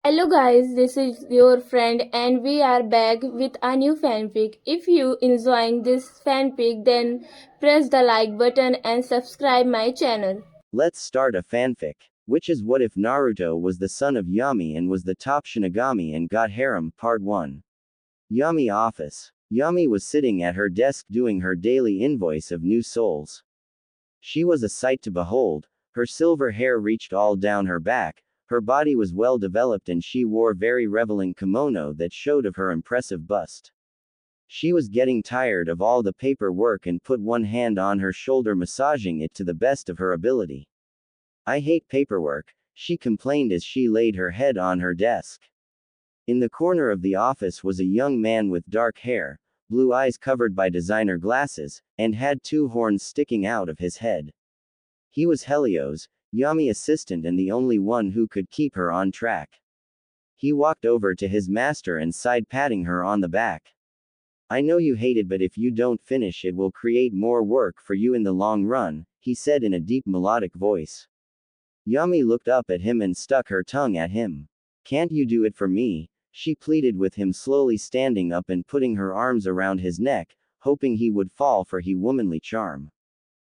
Hello guys, this is your friend and we are back with a new fanfic. If you enjoying this fanfic then press the like button and subscribe my channel. Let's start a fanfic. Which is what if Naruto was the son of Yami and was the top Shinigami and got harem? Part 1. Yami office. Yami was sitting at her desk doing her daily invoice of new souls. She was a sight to behold. Her silver hair reached all down her back, her body was well developed and she wore very revealing kimono that showed of her impressive bust. She was getting tired of all the paperwork and put one hand on her shoulder massaging it to the best of her ability. I hate paperwork, she complained as she laid her head on her desk. In the corner of the office was a young man with dark hair, blue eyes covered by designer glasses, and had two horns sticking out of his head. He was Helios, Yami's assistant and the only one who could keep her on track. He walked over to his master and sighed, patting her on the back. I know you hate it, but if you don't finish it will create more work for you in the long run, he said in a deep melodic voice. Yami looked up at him and stuck her tongue at him. Can't you do it for me? She pleaded with him, slowly standing up and putting her arms around his neck, hoping he would fall for her womanly charm.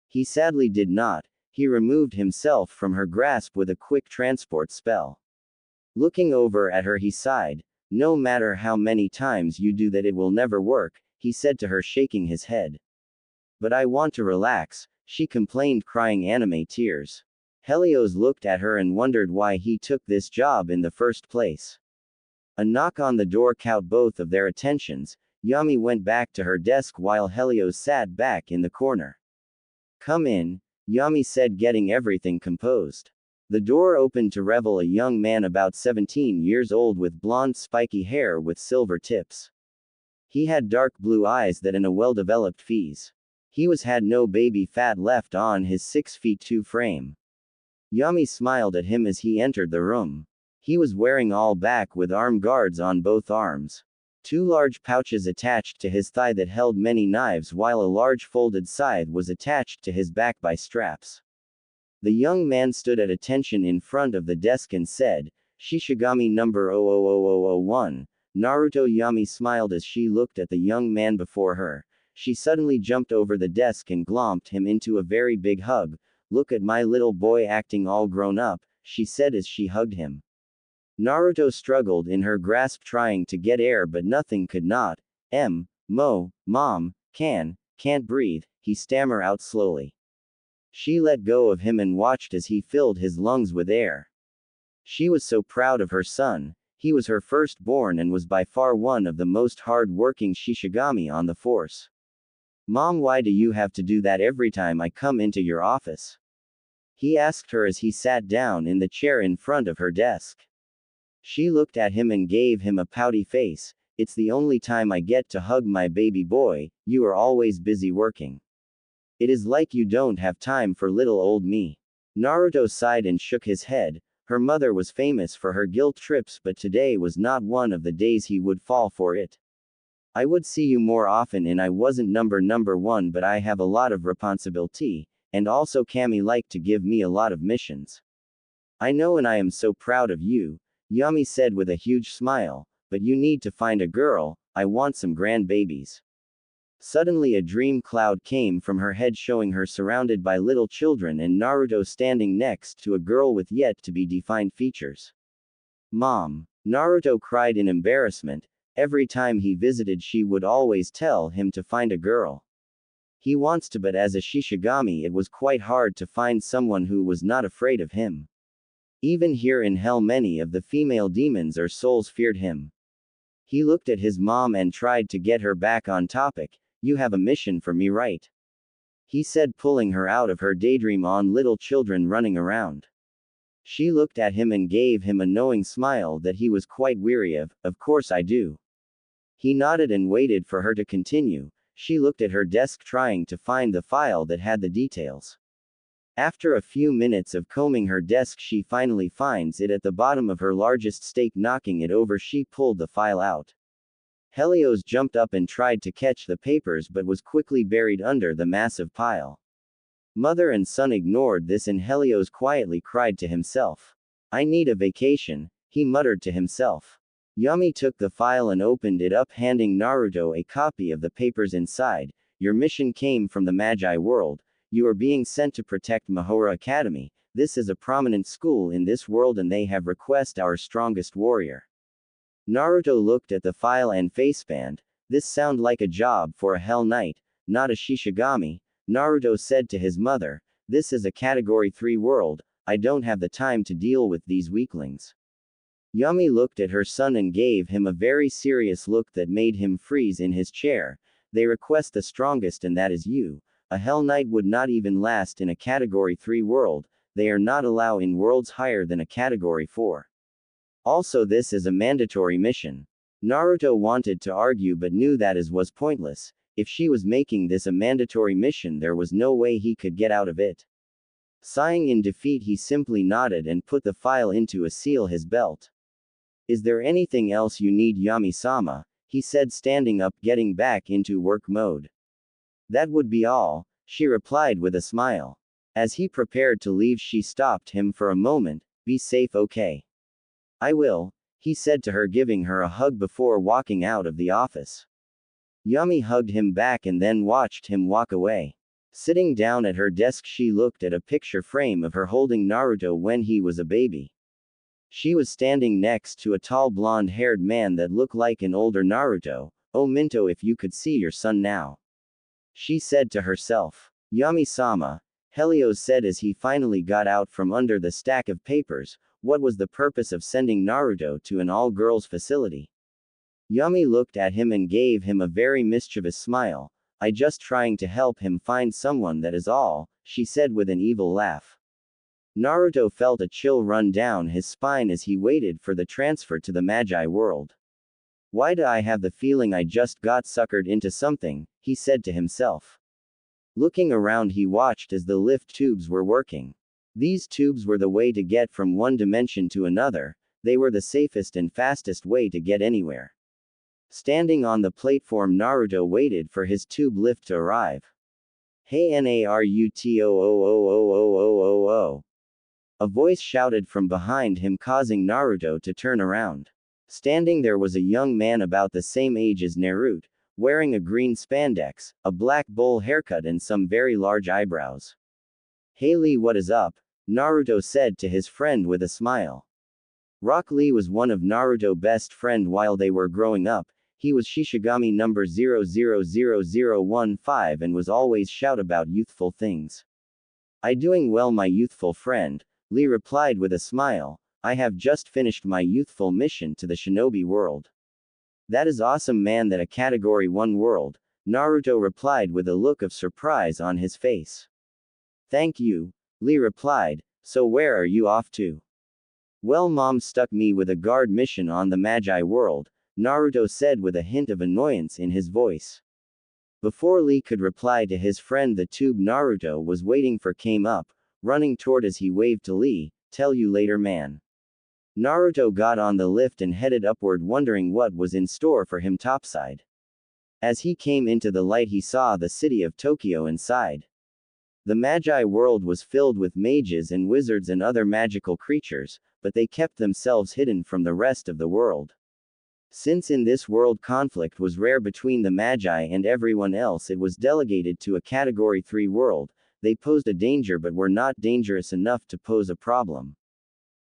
He sadly did not. He removed himself from her grasp with a quick transport spell. Looking over at her, he sighed. No matter how many times you do that, it will never work, he said to her, shaking his head. But I want to relax, she complained, crying anime tears. Helios looked at her and wondered why he took this job in the first place. A knock on the door caught both of their attentions. Yami went back to her desk while Helios sat back in the corner. Come in, Yami said, getting everything composed. The door opened to reveal a young man about 17 years old with blonde spiky hair with silver tips. He had dark blue eyes that and a well-developed face. He had no baby fat left on his 6'2" frame. Yami smiled at him as he entered the room. He was wearing all black with arm guards on both arms. Two large pouches attached to his thigh that held many knives, while a large folded scythe was attached to his back by straps. The young man stood at attention in front of the desk and said, Shishigami number 00001. Naruto. Yami smiled as she looked at the young man before her. She suddenly jumped over the desk and glomped him into a very big hug. Look at my little boy acting all grown up, she said as she hugged him. Naruto struggled in her grasp, trying to get air, but nothing could not. Mom, can't breathe, he stammered out slowly. She let go of him and watched as he filled his lungs with air. She was so proud of her son. He was her firstborn and was by far one of the most hard-working Shishigami on the force. Mom, why do you have to do that every time I come into your office? He asked her as he sat down in the chair in front of her desk. She looked at him and gave him a pouty face. It's the only time I get to hug my baby boy, you are always busy working. It is like you don't have time for little old me. Naruto sighed and shook his head. Her mother was famous for her guilt trips, but today was not one of the days he would fall for it. I would see you more often and I wasn't number one, but I have a lot of responsibility, and also Kami like to give me a lot of missions. I know and I am so proud of you, Yami said with a huge smile, but you need to find a girl, I want some grandbabies. Suddenly a dream cloud came from her head, showing her surrounded by little children and Naruto standing next to a girl with yet to be defined features. Mom, Naruto cried in embarrassment. Every time he visited she would always tell him to find a girl. He wants to, but as a Shishigami it was quite hard to find someone who was not afraid of him. Even here in hell many of the female demons or souls feared him. He looked at his mom and tried to get her back on topic. You have a mission for me, right? He said, pulling her out of her daydream on little children running around. She looked at him and gave him a knowing smile that he was quite weary of. Of course I do. He nodded and waited for her to continue. She looked at her desk trying to find the file that had the details. After a few minutes of combing her desk she finally finds it at the bottom of her largest stake. Knocking it over she pulled the file out. Helios jumped up and tried to catch the papers but was quickly buried under the massive pile. Mother and son ignored this and Helios quietly cried to himself. I need a vacation. he muttered to himself. Yami took the file and opened it up, handing Naruto a copy of the papers inside. Your mission came from the Magi world. You are being sent to protect Mahora Academy. This is a prominent school in this world and they have requested our strongest warrior. Naruto looked at the file and facepalmed. This sounds like a job for a Hell Knight, not a Shishigami. Naruto said to his mother, this is a Category 3 world, I don't have the time to deal with these weaklings. Yami looked at her son and gave him a very serious look that made him freeze in his chair. They request the strongest and that is you. A Hell Knight would not even last in a Category 3 world, they are not allowed in worlds higher than a Category 4. Also this is a mandatory mission. Naruto wanted to argue but knew that was pointless. If she was making this a mandatory mission there was no way he could get out of it. Sighing in defeat he simply nodded and put the file into a seal his belt. Is there anything else you need, Yami-sama? He said, standing up, getting back into work mode. That would be all, she replied with a smile. As he prepared to leave she stopped him for a moment. Be safe, okay? I will, he said to her, giving her a hug before walking out of the office. Yami hugged him back and then watched him walk away. Sitting down at her desk she looked at a picture frame of her holding Naruto when he was a baby. She was standing next to a tall blonde-haired man that looked like an older Naruto. Oh Minto, if you could see your son now. She said to herself. Yami-sama, Helios said as he finally got out from under the stack of papers. What was the purpose of sending Naruto to an all-girls facility? Yami looked at him and gave him a very mischievous smile. I just trying to help him find someone, that is all, she said with an evil laugh. Naruto felt a chill run down his spine as he waited for the transfer to the Magi world. Why do I have the feeling I just got suckered into something, he said to himself. Looking around he watched as the lift tubes were working. These tubes were the way to get from one dimension to another, they were the safest and fastest way to get anywhere. Standing on the platform Naruto waited for his tube lift to arrive. Hey Naruto. A voice shouted from behind him, causing Naruto to turn around. Standing there was a young man about the same age as Naruto, wearing a green spandex, a black bowl haircut and some very large eyebrows. Hey Lee, what is up? Naruto said to his friend with a smile. Rock Lee was one of Naruto's best friend while they were growing up. He was Shishigami number 000015 and was always shout about youthful things. I doing well, my youthful friend, Lee replied with a smile. I have just finished my youthful mission to the shinobi world. That is awesome, man, that a Category 1 world, Naruto replied with a look of surprise on his face. Thank you, Lee replied. So where are you off to? Well, mom stuck me with a guard mission on the Magi world, Naruto said with a hint of annoyance in his voice. Before Lee could reply to his friend, the tube Naruto was waiting for came up, running toward as he waved to Lee. Tell you later, man. Naruto got on the lift and headed upward, wondering what was in store for him topside. As he came into the light he saw the city of Tokyo inside. The Magi world was filled with mages and wizards and other magical creatures, but they kept themselves hidden from the rest of the world. Since in this world conflict was rare between the Magi and everyone else, it was delegated to a Category 3 world. They posed a danger but were not dangerous enough to pose a problem.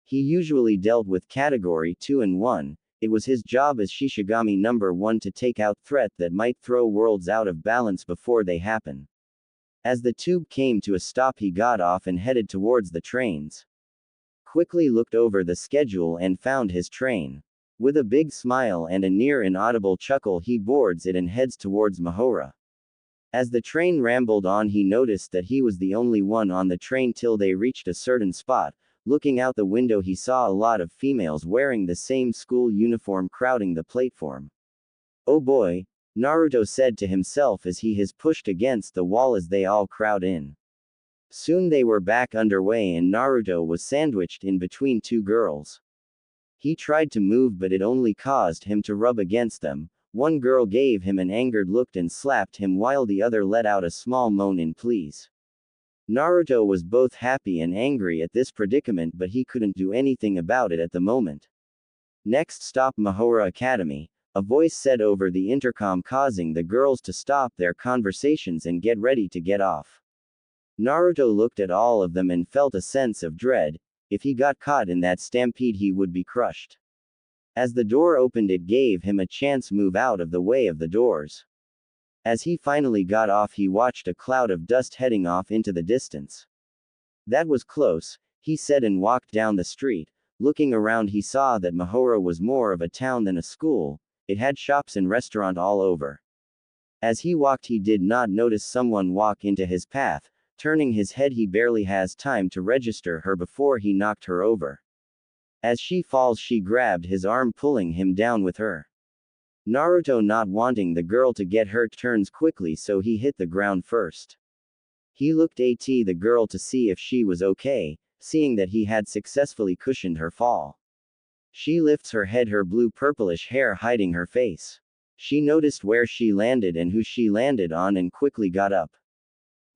He usually dealt with Category 2 and 1, it was his job as Shishigami number 1 to take out threat that might throw worlds out of balance before they happen. As the tube came to a stop he got off and headed towards the trains. Quickly looked over the schedule and found his train. With a big smile and a near inaudible chuckle he boards it and heads towards Mahora. As the train rambled on he noticed that he was the only one on the train till they reached a certain spot. Looking out the window he saw a lot of females wearing the same school uniform crowding the platform. Oh boy, Naruto said to himself as he is pushed against the wall as they all crowd in. Soon they were back underway and Naruto was sandwiched in between two girls. He tried to move but it only caused him to rub against them. One girl gave him an angered look and slapped him while the other let out a small moan in pleas. Naruto was both happy and angry at this predicament but he couldn't do anything about it at the moment. Next stop Mahora Academy, a voice said over the intercom, causing the girls to stop their conversations and get ready to get off. Naruto looked at all of them and felt a sense of dread. If he got caught in that stampede, he would be crushed. As the door opened, it gave him a chance to move out of the way of the doors. As he finally got off, he watched a cloud of dust heading off into the distance. That was close, he said, and walked down the street. Looking around, he saw that Mahora was more of a town than a school. It had shops and restaurants all over. As he walked, he did not notice someone walk into his path. Turning his head, he barely has time to register her before he knocked her over. As she falls, she grabbed his arm, pulling him down with her. Naruto, not wanting the girl to get hurt, turns quickly, so he hit the ground first. He looked at the girl to see if she was okay, seeing that he had successfully cushioned her fall. She lifts her head, her blue-purplish hair hiding her face. She noticed where she landed and who she landed on and quickly got up.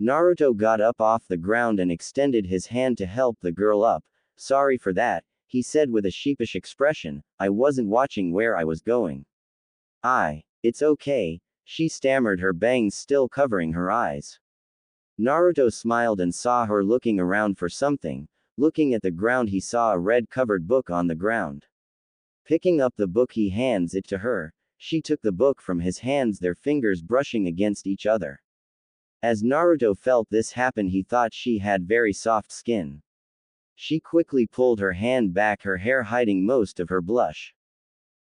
Naruto got up off the ground and extended his hand to help the girl up. "Sorry for that," he said with a sheepish expression. "I wasn't watching where I was going." It's okay," she stammered, her bangs still covering her eyes. Naruto smiled and saw her looking around for something. Looking at the ground, he saw a red-covered book on the ground. Picking up the book, he hands it to her. She took the book from his hands, their fingers brushing against each other. As Naruto felt this happen, he thought she had very soft skin. She quickly pulled her hand back, her hair hiding most of her blush.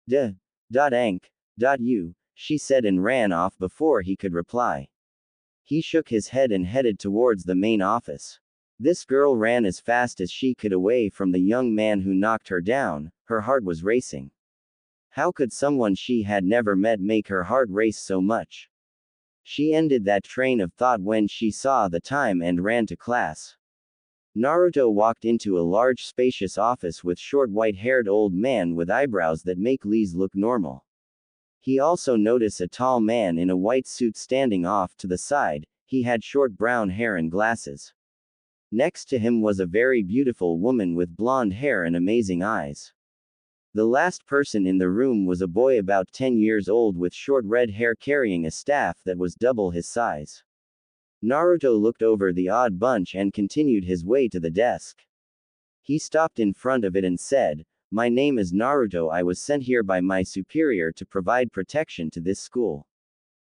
"You," she said, and ran off before he could reply. He shook his head and headed towards the main office. This girl ran as fast as she could away from the young man who knocked her down. Her heart was racing. How could someone she had never met make her heart race so much? She ended that train of thought when she saw the time and ran to class. Naruto walked into a large spacious office with short white-haired old man with eyebrows that make Lee's look normal. He also noticed a tall man in a white suit standing off to the side. He had short brown hair and glasses. Next to him was a very beautiful woman with blonde hair and amazing eyes. The last person in the room was a boy about 10 years old with short red hair carrying a staff that was double his size. Naruto looked over the odd bunch and continued his way to the desk. He stopped in front of it and said, "My name is Naruto. I was sent here by my superior to provide protection to this school."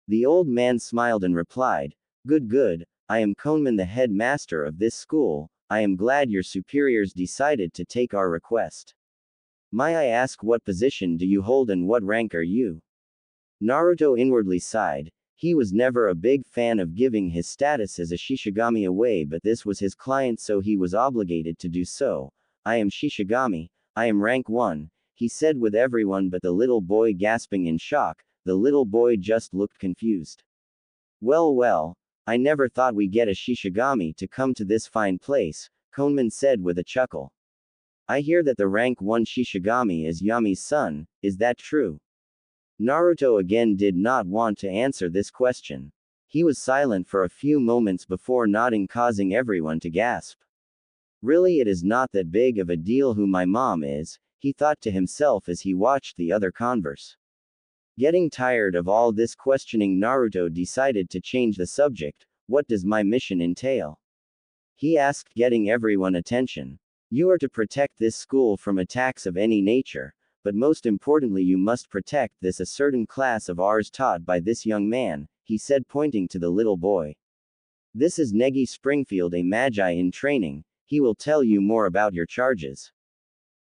The old man smiled and replied, Good. I am Konman, the headmaster of this school. I am glad your superiors decided to take our request. May I ask, what position do you hold and what rank are you?" Naruto inwardly sighed. He was never a big fan of giving his status as a Shinigami away, but this was his client, so he was obligated to do so. "I am Shinigami. I am rank 1, he said with everyone but the little boy gasping in shock. The little boy just looked confused. Well, I never thought we'd get a Shinigami to come to this fine place," Konman said with a chuckle. "I hear that the rank 1 Shinigami is Yami's son, is that true?" Naruto again did not want to answer this question. He was silent for a few moments before nodding, causing everyone to gasp. "Really, it is not that big of a deal who my mom is," he thought to himself as he watched the other converse. Getting tired of all this questioning, Naruto decided to change the subject. "What does my mission entail?" he asked, getting everyone attention. "You are to protect this school from attacks of any nature, but most importantly you must protect this a certain class of ours taught by this young man," he said, pointing to the little boy. "This is Negi Springfield, a magi in training. He will tell you more about your charges."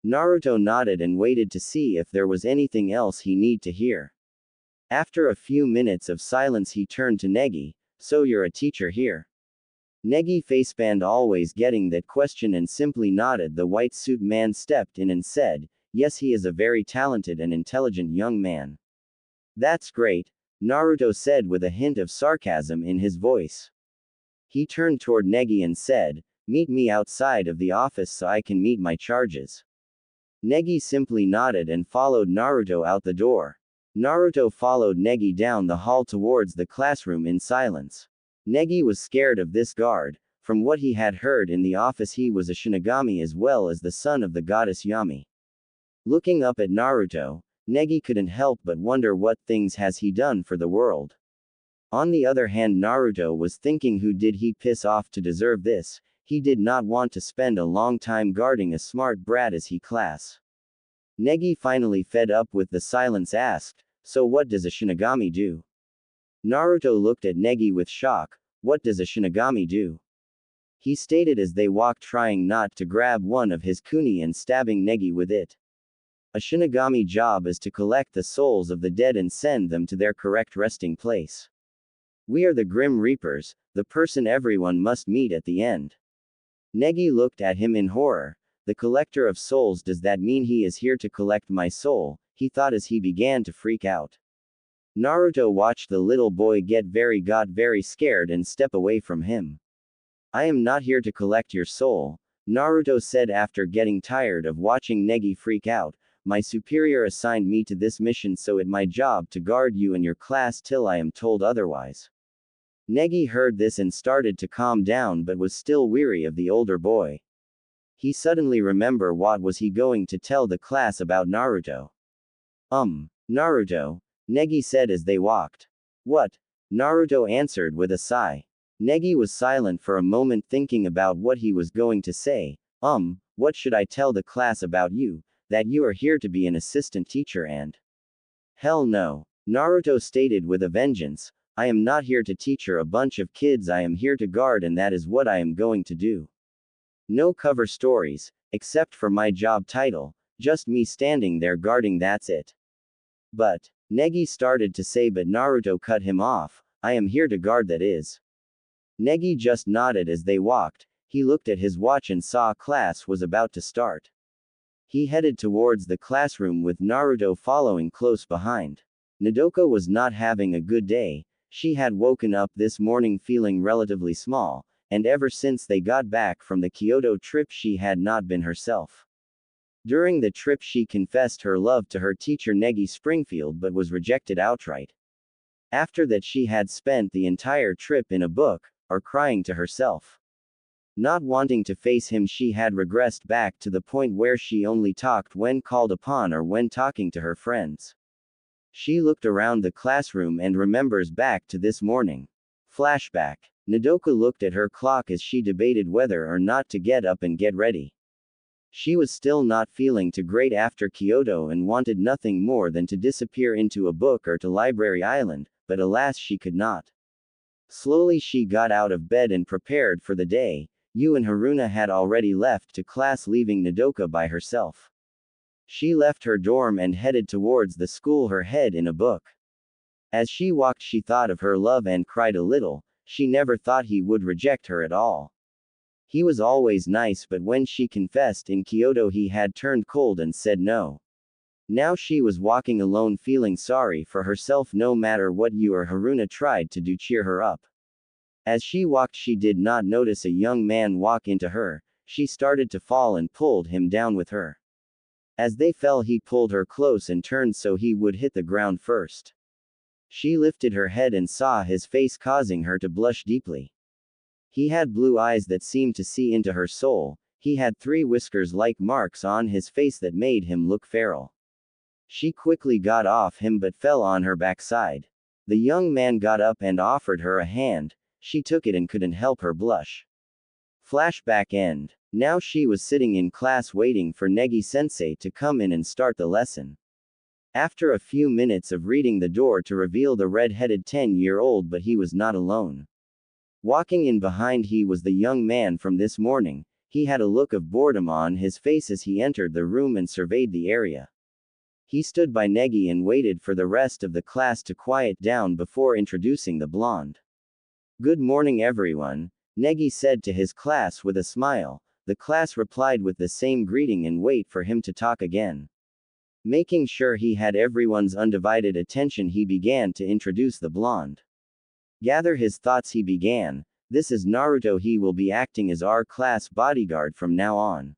Naruto nodded and waited to see if there was anything else he need to hear. After a few minutes of silence, he turned to Negi. "So you're a teacher here?" Negi facepalmed, always getting that question, and simply nodded. The white suit man stepped in and said, "Yes, he is a very talented and intelligent young man." "That's great," Naruto said with a hint of sarcasm in his voice. He turned toward Negi and said, "Meet me outside of the office so I can meet my charges." Negi simply nodded and followed Naruto out the door. Naruto followed Negi down the hall towards the classroom in silence. Negi was scared of this guard. From what he had heard in the office, he was a Shinigami as well as the son of the goddess Yami. Looking up at Naruto, Negi couldn't help but wonder what things has he done for the world. On the other hand, Naruto was thinking, who did he piss off to deserve this? He did not want to spend a long time guarding a smart brat as he class. Negi, finally fed up with the silence, asked, "So what does a Shinigami do?" Naruto looked at Negi with shock. "What does a Shinigami do?" he stated as they walked, trying not to grab one of his kuni and stabbing Negi with it. A Shinigami job is to collect the souls of the dead and send them to their correct resting place. We are the Grim Reapers, the person everyone must meet at the end. Negi looked at him in horror. The collector of souls, does that mean he is here to collect my soul? He thought as he began to freak out. Naruto watched the little boy got very scared and step away from him. "I am not here to collect your soul," Naruto said after getting tired of watching Negi freak out. "My superior assigned me to this mission, so it's my job to guard you and your class till I am told otherwise." Negi heard this and started to calm down, but was still weary of the older boy. He suddenly remembered what was he going to tell the class about Naruto. Naruto, Negi said as they walked. "What?" Naruto answered with a sigh. Negi was silent for a moment, thinking about what he was going to say. What should I tell the class about you? That you are here to be an assistant teacher and..." "Hell no," Naruto stated with a vengeance. "I am not here to teach a bunch of kids, I am here to guard, and that is what I am going to do. No cover stories, except for my job title, just me standing there guarding, that's it." "But," Negi started to say, but Naruto cut him off. "I am here to guard, that is." Negi just nodded as they walked. He looked at his watch and saw class was about to start. He headed towards the classroom with Naruto following close behind. Nodoka was not having a good day. She had woken up this morning feeling relatively small, and ever since they got back from the Kyoto trip she had not been herself. During the trip she confessed her love to her teacher Negi Springfield, but was rejected outright. After that she had spent the entire trip in a book, or crying to herself. Not wanting to face him, she had regressed back to the point where she only talked when called upon or when talking to her friends. She looked around the classroom and remembers back to this morning. Flashback. Nodoka looked at her clock as she debated whether or not to get up and get ready. She was still not feeling too great after Kyoto and wanted nothing more than to disappear into a book or to Library Island, but alas, she could not. Slowly she got out of bed and prepared for the day. Yu and Haruna had already left to class, leaving Nodoka by herself. She left her dorm and headed towards the school, her head in a book. As she walked she thought of her love and cried a little. She never thought he would reject her at all. He was always nice, but when she confessed in Kyoto he had turned cold and said no. Now she was walking alone feeling sorry for herself. No matter what Yu or Haruna tried to do, cheer her up. As she walked she did not notice a young man walk into her. She started to fall and pulled him down with her. As they fell he pulled her close and turned so he would hit the ground first. She lifted her head and saw his face, causing her to blush deeply. He had blue eyes that seemed to see into her soul. He had 3 whiskers-like marks on his face that made him look feral. She quickly got off him but fell on her backside. The young man got up and offered her a hand. She took it and couldn't help her blush. Flashback end. Now she was sitting in class waiting for Negi-sensei to come in and start the lesson. After a few minutes of reading, the door to reveal the red-headed 10-year-old, but he was not alone. Walking in behind he was the young man from this morning. He had a look of boredom on his face as he entered the room and surveyed the area. He stood by Negi and waited for the rest of the class to quiet down before introducing the blonde. "Good morning everyone," Negi said to his class with a smile. The class replied with the same greeting and wait for him to talk again. Making sure he had everyone's undivided attention, he began to introduce the blonde. Gather his thoughts, he began. "This is Naruto. He will be acting as our class bodyguard from now on."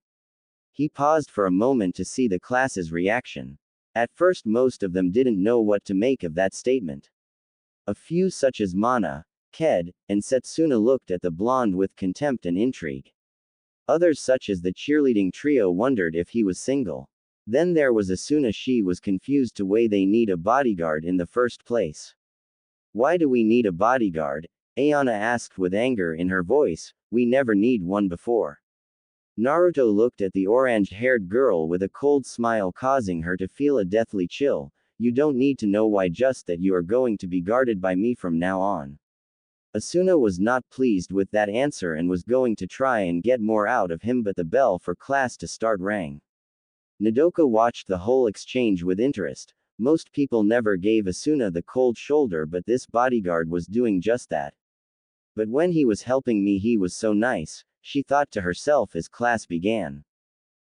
He paused for a moment to see the class's reaction. At first most of them didn't know what to make of that statement. A few such as Mana, Ked, and Setsuna looked at the blonde with contempt and intrigue. Others such as the cheerleading trio wondered if he was single. Then there was Asuna. She was confused to why they need a bodyguard in the first place. Why do we need a bodyguard? Ayana asked with anger in her voice. We never need one before. Naruto looked at the orange-haired girl with a cold smile causing her to feel a deathly chill. You don't need to know why, just that you are going to be guarded by me from now on. Asuna was not pleased with that answer and was going to try and get more out of him, but the bell for class to start rang. Nodoka watched the whole exchange with interest. Most people never gave Asuna the cold shoulder, but this bodyguard was doing just that. But when he was helping me, he was so nice, she thought to herself as class began.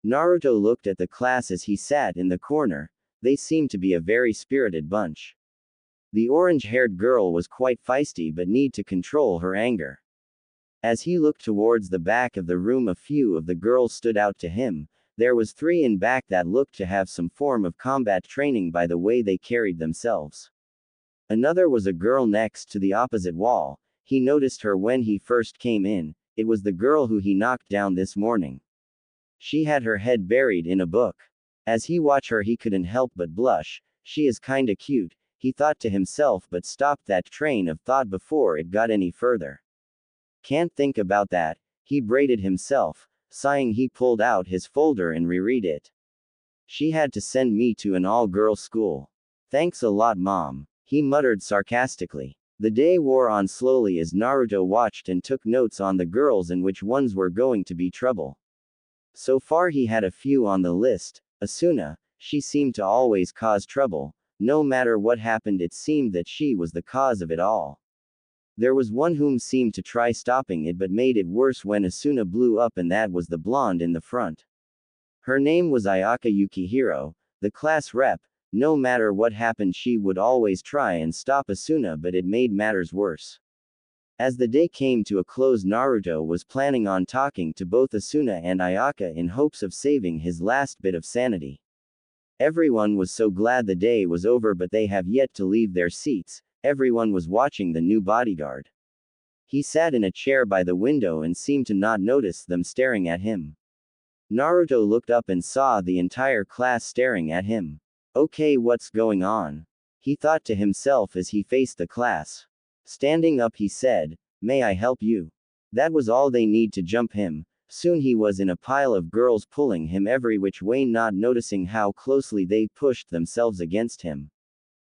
Naruto looked at the class as he sat in the corner. They seemed to be a very spirited bunch. The orange-haired girl was quite feisty but need to control her anger. As he looked towards the back of the room, a few of the girls stood out to him. There was 3 in back that looked to have some form of combat training by the way they carried themselves. Another was a girl next to the opposite wall. He noticed her when he first came in. It was the girl who he knocked down this morning. She had her head buried in a book. As he watched her, he couldn't help but blush. She is kinda cute, he thought to himself, but stopped that train of thought before it got any further. Can't think about that, he braided himself. Sighing, he pulled out his folder and reread it. She had to send me to an all-girls school. Thanks a lot, Mom, he muttered sarcastically. The day wore on slowly as Naruto watched and took notes on the girls and which ones were going to be trouble. So far he had a few on the list. Asuna, she seemed to always cause trouble. No matter what happened, it seemed that she was the cause of it all. There was one whom seemed to try stopping it but made it worse when Asuna blew up, and that was the blonde in the front. Her name was Ayaka Yukihiro, the class rep. No matter what happened, she would always try and stop Asuna, but it made matters worse. As the day came to a close, Naruto was planning on talking to both Asuna and Ayaka in hopes of saving his last bit of sanity. Everyone was so glad the day was over, but they have yet to leave their seats. Everyone was watching the new bodyguard. He sat in a chair by the window and seemed to not notice them staring at him. Naruto looked up and saw the entire class staring at him. Okay, what's going on? He thought to himself as he faced the class. Standing up, he said, "May I help you?" That was all they need to jump him. Soon he was in a pile of girls pulling him every which way, not noticing how closely they pushed themselves against him.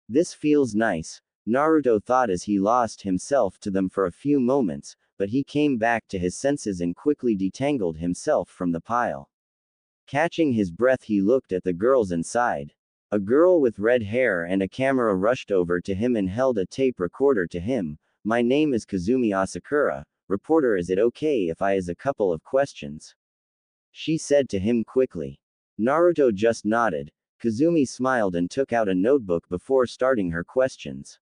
This feels nice, Naruto thought as he lost himself to them for a few moments, but he came back to his senses and quickly detangled himself from the pile. Catching his breath, he looked at the girls and sighed. A girl with red hair and a camera rushed over to him and held a tape recorder to him. My name is Kazumi Asakura. Reporter, is it okay if I ask a couple of questions? She said to him quickly. Naruto just nodded. Kazumi smiled and took out a notebook before starting her questions.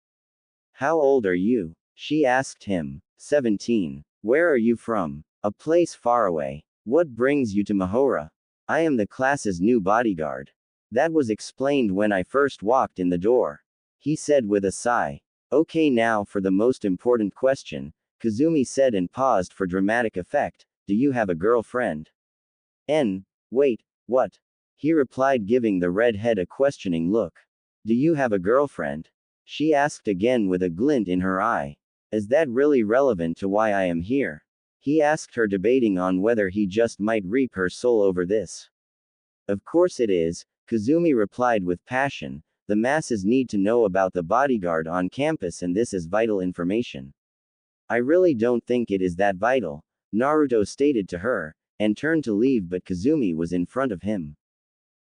How old are you? She asked him. 17. Where are you from? A place far away. What brings you to Mahora? I am the class's new bodyguard. That was explained when I first walked in the door. He said with a sigh. Okay, now for the most important question, Kazumi said and paused for dramatic effect. Do you have a girlfriend? Wait, what? He replied, giving the redhead a questioning look. Do you have a girlfriend? She asked again with a glint in her eye. Is that really relevant to why I am here? He asked her, debating on whether he just might reap her soul over this. Of course it is, Kazumi replied with passion. The masses need to know about the bodyguard on campus, and this is vital information. I really don't think it is that vital, Naruto stated to her, and turned to leave, but Kazumi was in front of him.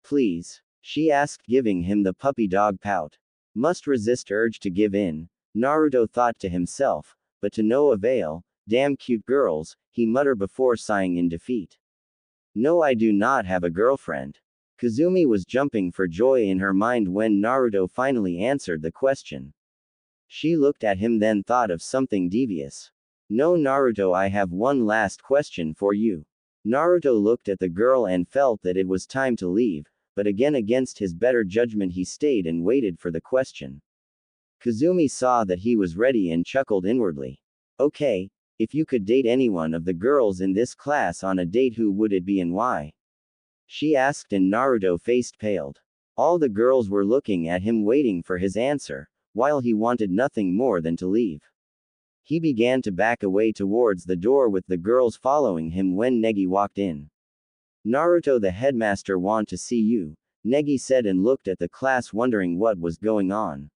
Please, she asked, giving him the puppy dog pout. Must resist urge to give in, Naruto thought to himself, but to no avail. Damn cute girls, he muttered before sighing in defeat. No, I do not have a girlfriend. Kazumi was jumping for joy in her mind when Naruto finally answered the question. She looked at him, then thought of something devious. No, Naruto, I have one last question for you. Naruto looked at the girl and felt that it was time to leave, but again against his better judgment he stayed and waited for the question. Kazumi saw that he was ready and chuckled inwardly. Okay, if you could date anyone of the girls in this class on a date, who would it be and why? She asked, and Naruto faced paled. All the girls were looking at him waiting for his answer, while he wanted nothing more than to leave. He began to back away towards the door with the girls following him when Negi walked in. Naruto, the headmaster want to see you, Negi said and looked at the class wondering what was going on.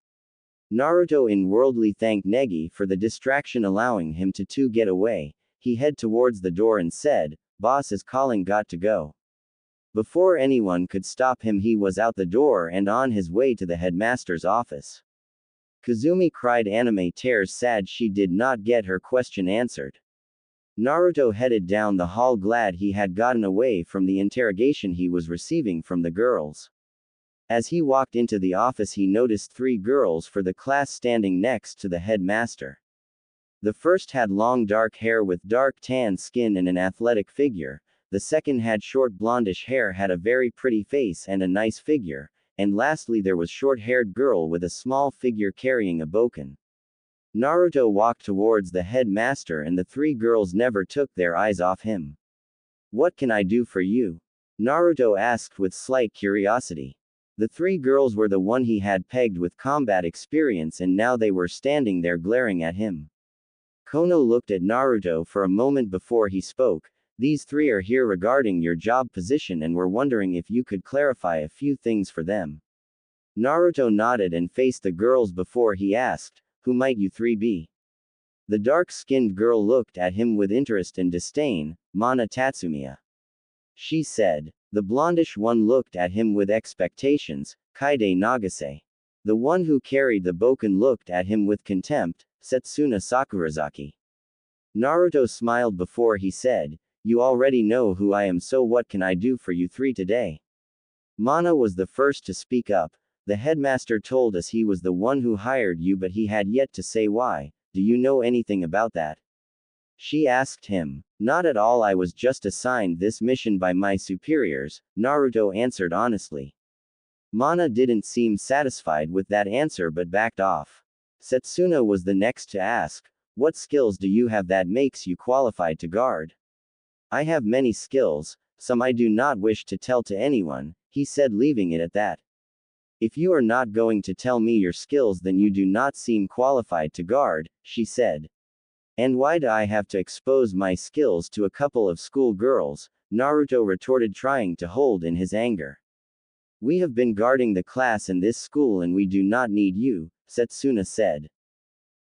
Naruto inwardly thanked Negi for the distraction allowing him to get away. He head towards the door and said, "Boss is calling, got to go." Before anyone could stop him, he was out the door and on his way to the headmaster's office. Kazumi cried anime tears, sad she did not get her question answered. Naruto headed down the hall glad he had gotten away from the interrogation he was receiving from the girls. As he walked into the office, he noticed 3 girls for the class standing next to the headmaster. The first had long dark hair with dark tan skin and an athletic figure, the second had short blondish hair, had a very pretty face and a nice figure, and lastly there was short-haired girl with a small figure carrying a bokken. Naruto walked towards the headmaster and the 3 girls never took their eyes off him. "What can I do for you?" Naruto asked with slight curiosity. The 3 girls were the one he had pegged with combat experience and now they were standing there glaring at him. Kono looked at Naruto for a moment before he spoke. "These 3 are here regarding your job position and were wondering if you could clarify a few things for them." Naruto nodded and faced the girls before he asked, "Who might you 3 be?" The dark-skinned girl looked at him with interest and disdain. "Mana Tatsumiya," she said. The blondish one looked at him with expectations. "Kaide Nagase." The one who carried the bokken looked at him with contempt. "Setsuna Sakurazaki." Naruto smiled before he said, "You already know who I am, so what can I do for you 3 today?" Mana was the first to speak up. "The headmaster told us he was the one who hired you, but he had yet to say why. Do you know anything about that?" She asked him. "Not at all, I was just assigned this mission by my superiors," Naruto answered honestly. Mana didn't seem satisfied with that answer but backed off. Setsuna was the next to ask, "What skills do you have that makes you qualified to guard?" "I have many skills, some I do not wish to tell to anyone," he said, leaving it at that. "If you are not going to tell me your skills, then you do not seem qualified to guard," she said. "And why do I have to expose my skills to a couple of school girls?" Naruto retorted, trying to hold in his anger. "We have been guarding the class in this school and we do not need you," Setsuna said.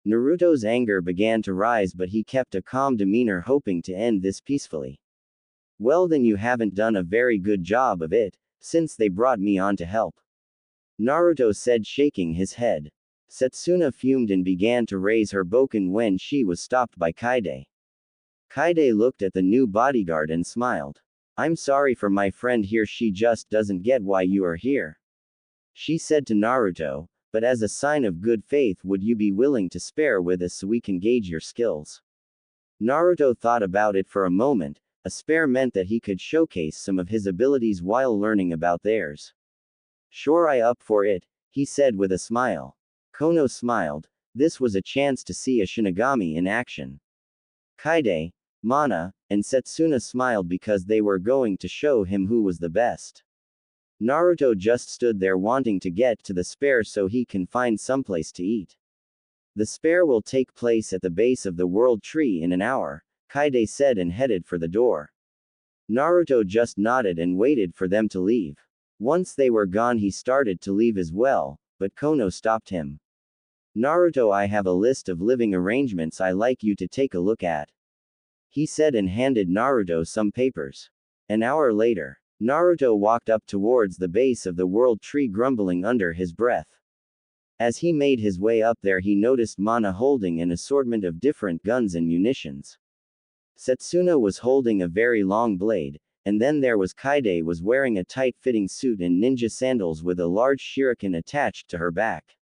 Naruto's anger began to rise, but he kept a calm demeanor, hoping to end this peacefully. "Well, then you haven't done a very good job of it, since they brought me on to help," Naruto said, shaking his head. Setsuna fumed and began to raise her bokken when she was stopped by Kaide. Kaide looked at the new bodyguard and smiled. "I'm sorry for my friend here, she just doesn't get why you are here," she said to Naruto, "but as a sign of good faith, would you be willing to spare with us so we can gauge your skills?" Naruto thought about it for a moment. A spare meant that he could showcase some of his abilities while learning about theirs. "Sure, I up for it," he said with a smile. Kono smiled. This was a chance to see a Shinigami in action. Kaide, Mana, and Setsuna smiled because they were going to show him who was the best. Naruto just stood there wanting to get to the spare so he can find someplace to eat. "The spare will take place at the base of the world tree in an hour," Kaide said and headed for the door. Naruto just nodded and waited for them to leave. Once they were gone, he started to leave as well, but Kono stopped him. "Naruto, I have a list of living arrangements I like you to take a look at," he said and handed Naruto some papers. An hour later, Naruto walked up towards the base of the world tree, grumbling under his breath. As he made his way up there, he noticed Mana holding an assortment of different guns and munitions. Setsuna was holding a very long blade, and then there was Kaide was wearing a tight-fitting suit and ninja sandals with a large shuriken attached to her back.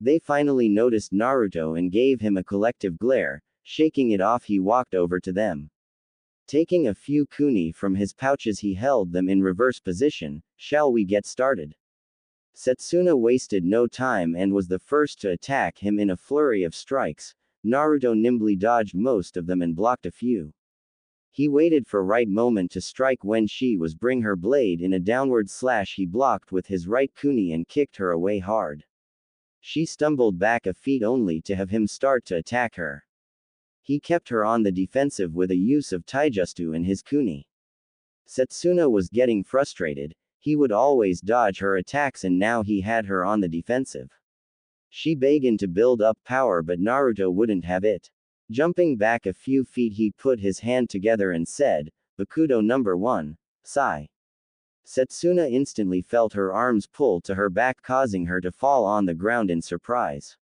They finally noticed Naruto and gave him a collective glare. Shaking it off, he walked over to them. Taking a few kuni from his pouches, he held them in reverse position. "Shall we get started?" Setsuna wasted no time and was the first to attack him in a flurry of strikes. Naruto nimbly dodged most of them and blocked a few. He waited for right moment to strike when she was bring her blade in a downward slash he blocked with his right kuni and kicked her away hard. She stumbled back a feet only to have him start to attack her. He kept her on the defensive with a use of taijutsu and his kuni. Setsuna was getting frustrated, he would always dodge her attacks and now he had her on the defensive. She began to build up power but Naruto wouldn't have it. Jumping back a few feet he put his hand together and said, Bakudo number 1, Sai. Setsuna instantly felt her arms pull to her back causing her to fall on the ground in surprise.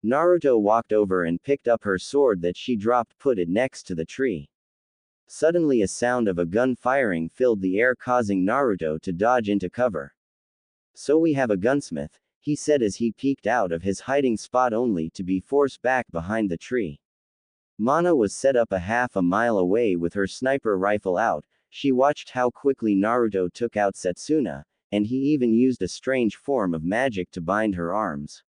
Naruto walked over and picked up her sword that she dropped put it next to the tree. Suddenly a sound of a gun firing filled the air causing Naruto to dodge into cover. So we have a gunsmith, he said as he peeked out of his hiding spot only to be forced back behind the tree. Mana was set up a half a mile away with her sniper rifle out, she watched how quickly Naruto took out Setsuna, and he even used a strange form of magic to bind her arms.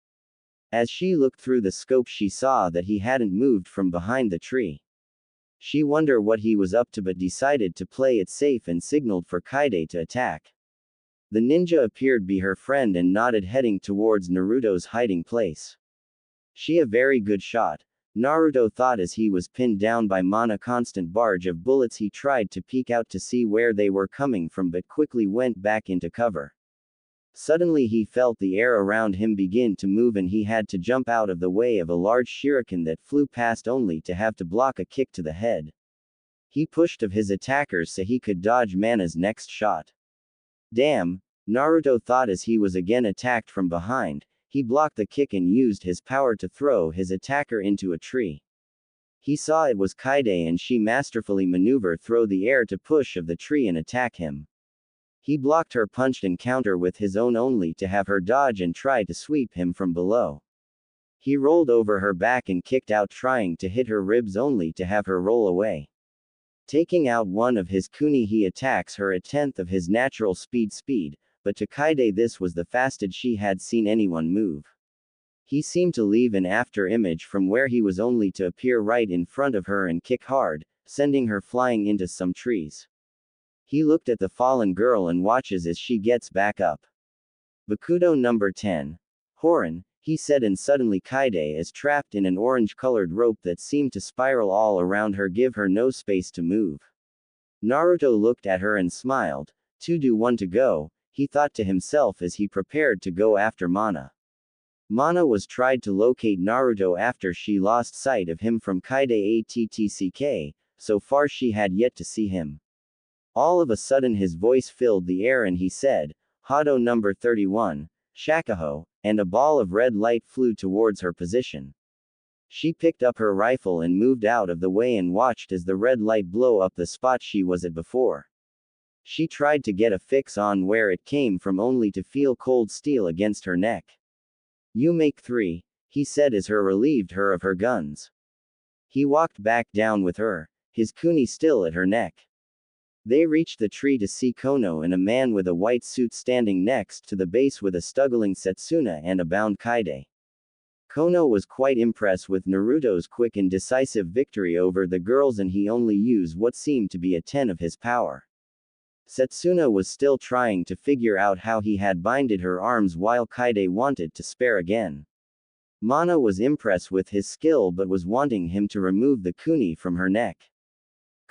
As she looked through the scope she saw that he hadn't moved from behind the tree. She wondered what he was up to but decided to play it safe and signaled for Kaide to attack. The ninja appeared be her friend and nodded heading towards Naruto's hiding place. She a very good shot. Naruto thought as he was pinned down by Mana constant barrage of bullets he tried to peek out to see where they were coming from but quickly went back into cover. Suddenly he felt the air around him begin to move and he had to jump out of the way of a large shuriken that flew past only to have to block a kick to the head. He pushed of his attackers so he could dodge Mana's next shot. Damn, Naruto thought as he was again attacked from behind. He blocked the kick and used his power to throw his attacker into a tree. He saw it was Kaide and she masterfully maneuvered through the air to push of the tree and attack him. He blocked her punch and counter with his own only to have her dodge and try to sweep him from below. He rolled over her back and kicked out trying to hit her ribs only to have her roll away. Taking out one of his kuni he attacks her at 10th of his natural speed, but to Kaide this was the fastest she had seen anyone move. He seemed to leave an after image from where he was only to appear right in front of her and kick hard, sending her flying into some trees. He looked at the fallen girl and watches as she gets back up. Bakudo number 10. Horan, he said and suddenly Kaide is trapped in an orange-colored rope that seemed to spiral all around her give her no space to move. Naruto looked at her and smiled, 2-1 to go, he thought to himself as he prepared to go after Mana. Mana was tried to locate Naruto after she lost sight of him from Kaide ATTCK, so far she had yet to see him. All of a sudden his voice filled the air and he said, Hado number 31, Shakaho, and a ball of red light flew towards her position. She picked up her rifle and moved out of the way and watched as the red light blow up the spot she was at before. She tried to get a fix on where it came from only to feel cold steel against her neck. You make 3, he said as her relieved her of her guns. He walked back down with her, his kuni still at her neck. They reached the tree to see Kono and a man with a white suit standing next to the base with a struggling Setsuna and a bound Kaide. Kono was quite impressed with Naruto's quick and decisive victory over the girls and he only used what seemed to be a 10 of his power. Setsuna was still trying to figure out how he had binded her arms while Kaide wanted to spare again. Mana was impressed with his skill but was wanting him to remove the kuni from her neck.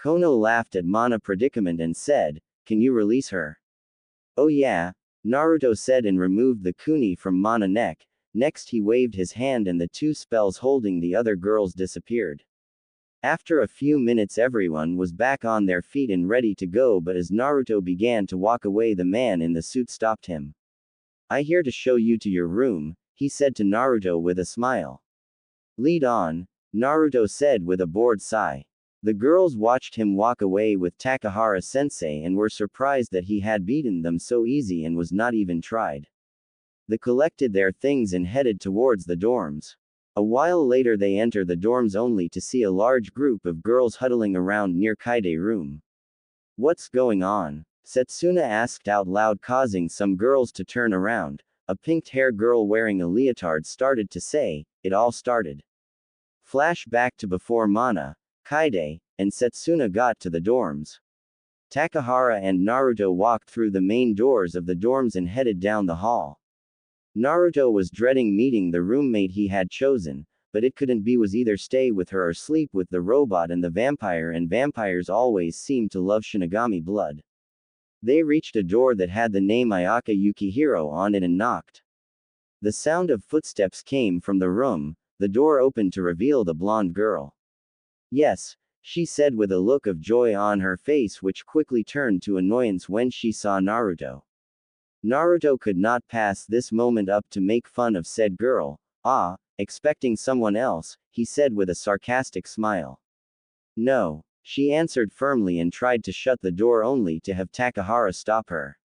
Kono laughed at Mana predicament and said, Can you release her? Oh yeah, Naruto said and removed the kuni from Mana neck. Next he waved his hand and the 2 spells holding the other girls disappeared. After a few minutes everyone was back on their feet and ready to go but as Naruto began to walk away the man in the suit stopped him. I here to show you to your room, he said to Naruto with a smile. Lead on, Naruto said with a bored sigh. The girls watched him walk away with Takahara-sensei and were surprised that he had beaten them so easy and was not even tried. They collected their things and headed towards the dorms. A while later they enter the dorms only to see a large group of girls huddling around near Kaide room. What's going on? Setsuna asked out loud causing some girls to turn around. A pink-haired girl wearing a leotard started to say, it all started. Flash back to before Mana, Kaide, and Setsuna got to the dorms. Takahara and Naruto walked through the main doors of the dorms and headed down the hall. Naruto was dreading meeting the roommate he had chosen, but it couldn't be was either stay with her or sleep with the robot and the vampire, and vampires always seemed to love Shinigami blood. They reached a door that had the name Ayaka Yukihiro on it and knocked. The sound of footsteps came from the room. The door opened to reveal the blonde girl. Yes, she said with a look of joy on her face which quickly turned to annoyance when she saw Naruto. Naruto could not pass this moment up to make fun of said girl. Ah, expecting someone else, he said with a sarcastic smile. No, she answered firmly and tried to shut the door only to have Takahara stop her.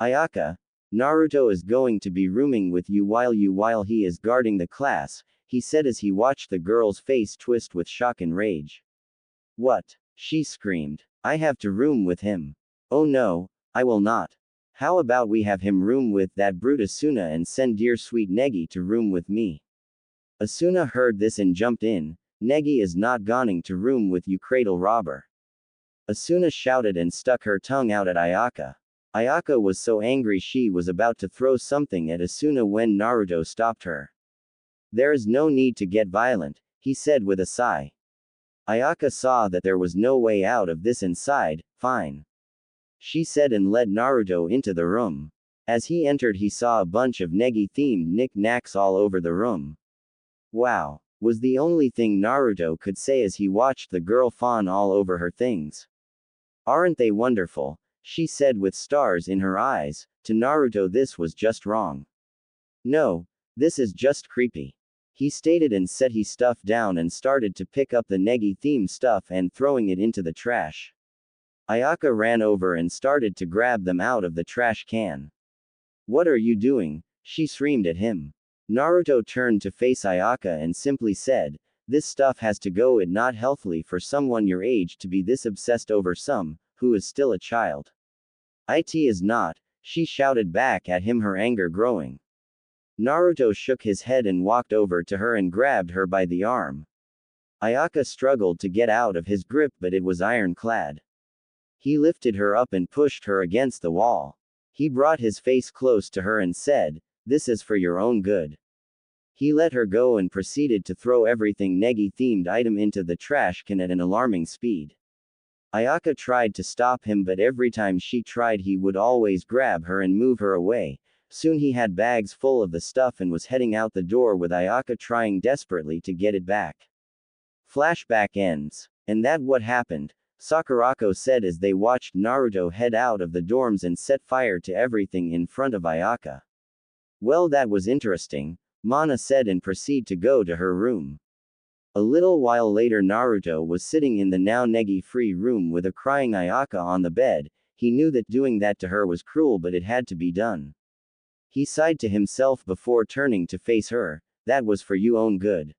Ayaka, Naruto is going to be rooming with you while he is guarding the class, he said as he watched the girl's face twist with shock and rage. What? She screamed. I have to room with him. Oh no, I will not. How about we have him room with that brute Asuna and send dear sweet Negi to room with me? Asuna heard this and jumped in. Negi is not going to room with you, cradle robber. Asuna shouted and stuck her tongue out at Ayaka. Ayaka was so angry she was about to throw something at Asuna when Naruto stopped her. There is no need to get violent, he said with a sigh. Ayaka saw that there was no way out of this and sighed, fine. She said and led Naruto into the room. As he entered he saw a bunch of Negi-themed knick-knacks all over the room. Wow, was the only thing Naruto could say as he watched the girl fawn all over her things. Aren't they wonderful? She said with stars in her eyes. To Naruto this was just wrong. No, this is just creepy. He stated and set his stuff down and started to pick up the Negi-themed stuff and throwing it into the trash. Ayaka ran over and started to grab them out of the trash can. What are you doing? She screamed at him. Naruto turned to face Ayaka and simply said, this stuff has to go. It's not healthy for someone your age to be this obsessed over some, who is still a child. It is not, she shouted back at him, her anger growing. Naruto shook his head and walked over to her and grabbed her by the arm. Ayaka struggled to get out of his grip but it was ironclad. He lifted her up and pushed her against the wall. He brought his face close to her and said, this is for your own good. He let her go and proceeded to throw everything Negi-themed item into the trash can at an alarming speed. Ayaka tried to stop him but every time she tried he would always grab her and move her away. Soon he had bags full of the stuff and was heading out the door with Ayaka trying desperately to get it back. Flashback ends. And that what happened, Sakurako said as they watched Naruto head out of the dorms and set fire to everything in front of Ayaka. Well, that was interesting, Mana said and proceeded to go to her room. A little while later Naruto was sitting in the now Negi-free room with a crying Ayaka on the bed. He knew that doing that to her was cruel but it had to be done. He sighed to himself before turning to face her, that was for your own good.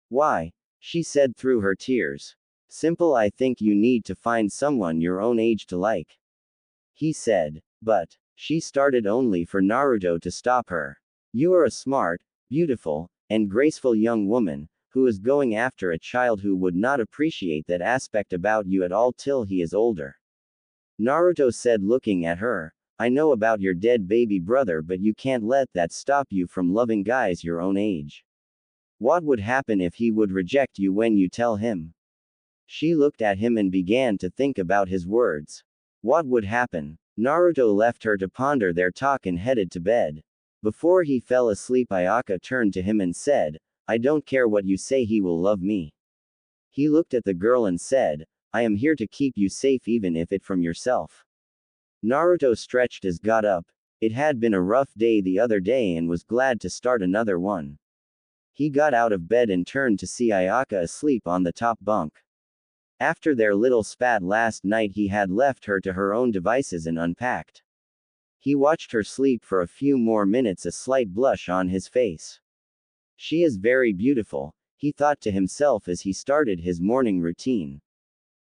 Why? She said through her tears. Simple, I think you need to find someone your own age to like. He said. But, she started only for Naruto to stop her. You are a smart, beautiful, and graceful young woman, who is going after a child who would not appreciate that aspect about you at all till he is older. Naruto said looking at her. I know about your dead baby brother but you can't let that stop you from loving guys your own age. What would happen if he would reject you when you tell him? She looked at him and began to think about his words. What would happen? Naruto left her to ponder their talk and headed to bed. Before he fell asleep Ayaka turned to him and said, I don't care what you say, he will love me. He looked at the girl and said, I am here to keep you safe even if it from yourself. Naruto stretched as got up. It had been a rough day the other day and was glad to start another one. He got out of bed and turned to see Ayaka asleep on the top bunk. After their little spat last night he had left her to her own devices and unpacked. He watched her sleep for a few more minutes, a slight blush on his face. She is very beautiful, he thought to himself as he started his morning routine.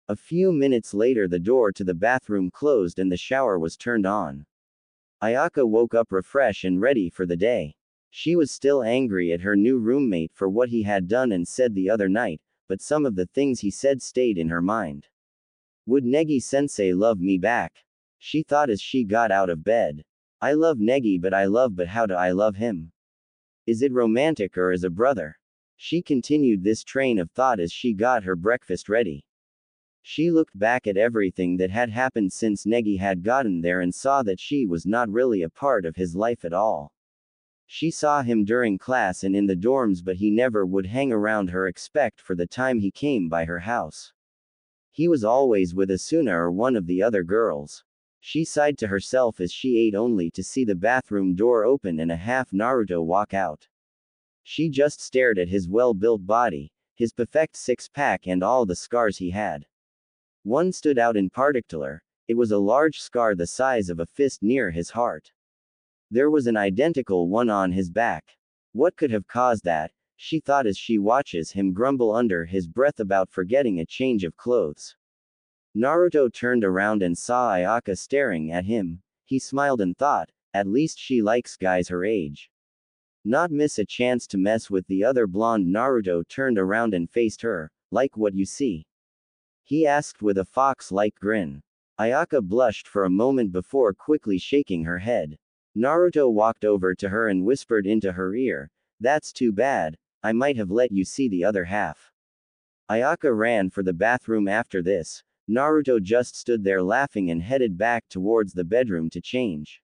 A few minutes later the door to the bathroom closed and the shower was turned on. Ayaka woke up refreshed and ready for the day. She was still angry at her new roommate for what he had done and said the other night, but some of the things he said stayed in her mind. Would Negi-sensei love me back? She thought as she got out of bed. I love Negi, but how do I love him? Is it romantic or as a brother? She continued this train of thought as she got her breakfast ready. She looked back at everything that had happened since Negi had gotten there and saw that she was not really a part of his life at all. She saw him during class and in the dorms, but he never would hang around her except for the time he came by her house. He was always with Asuna or one of the other girls. She sighed to herself as she ate only to see the bathroom door open and a half Naruto walk out. She just stared at his well-built body, his perfect six-pack and all the scars he had. One stood out in particular. It was a large scar the size of a fist near his heart. There was an identical one on his back. What could have caused that? She thought as she watches him grumble under his breath about forgetting a change of clothes. Naruto turned around and saw Ayaka staring at him. He smiled and thought, at least she likes guys her age. Not miss a chance to mess with the other blonde. Naruto turned around and faced her. Like what you see? He asked with a fox-like grin. Ayaka blushed for a moment before quickly shaking her head. Naruto walked over to her and whispered into her ear, "That's too bad, I might have let you see the other half." Ayaka ran for the bathroom after this. Naruto just stood there laughing and headed back towards the bedroom to change.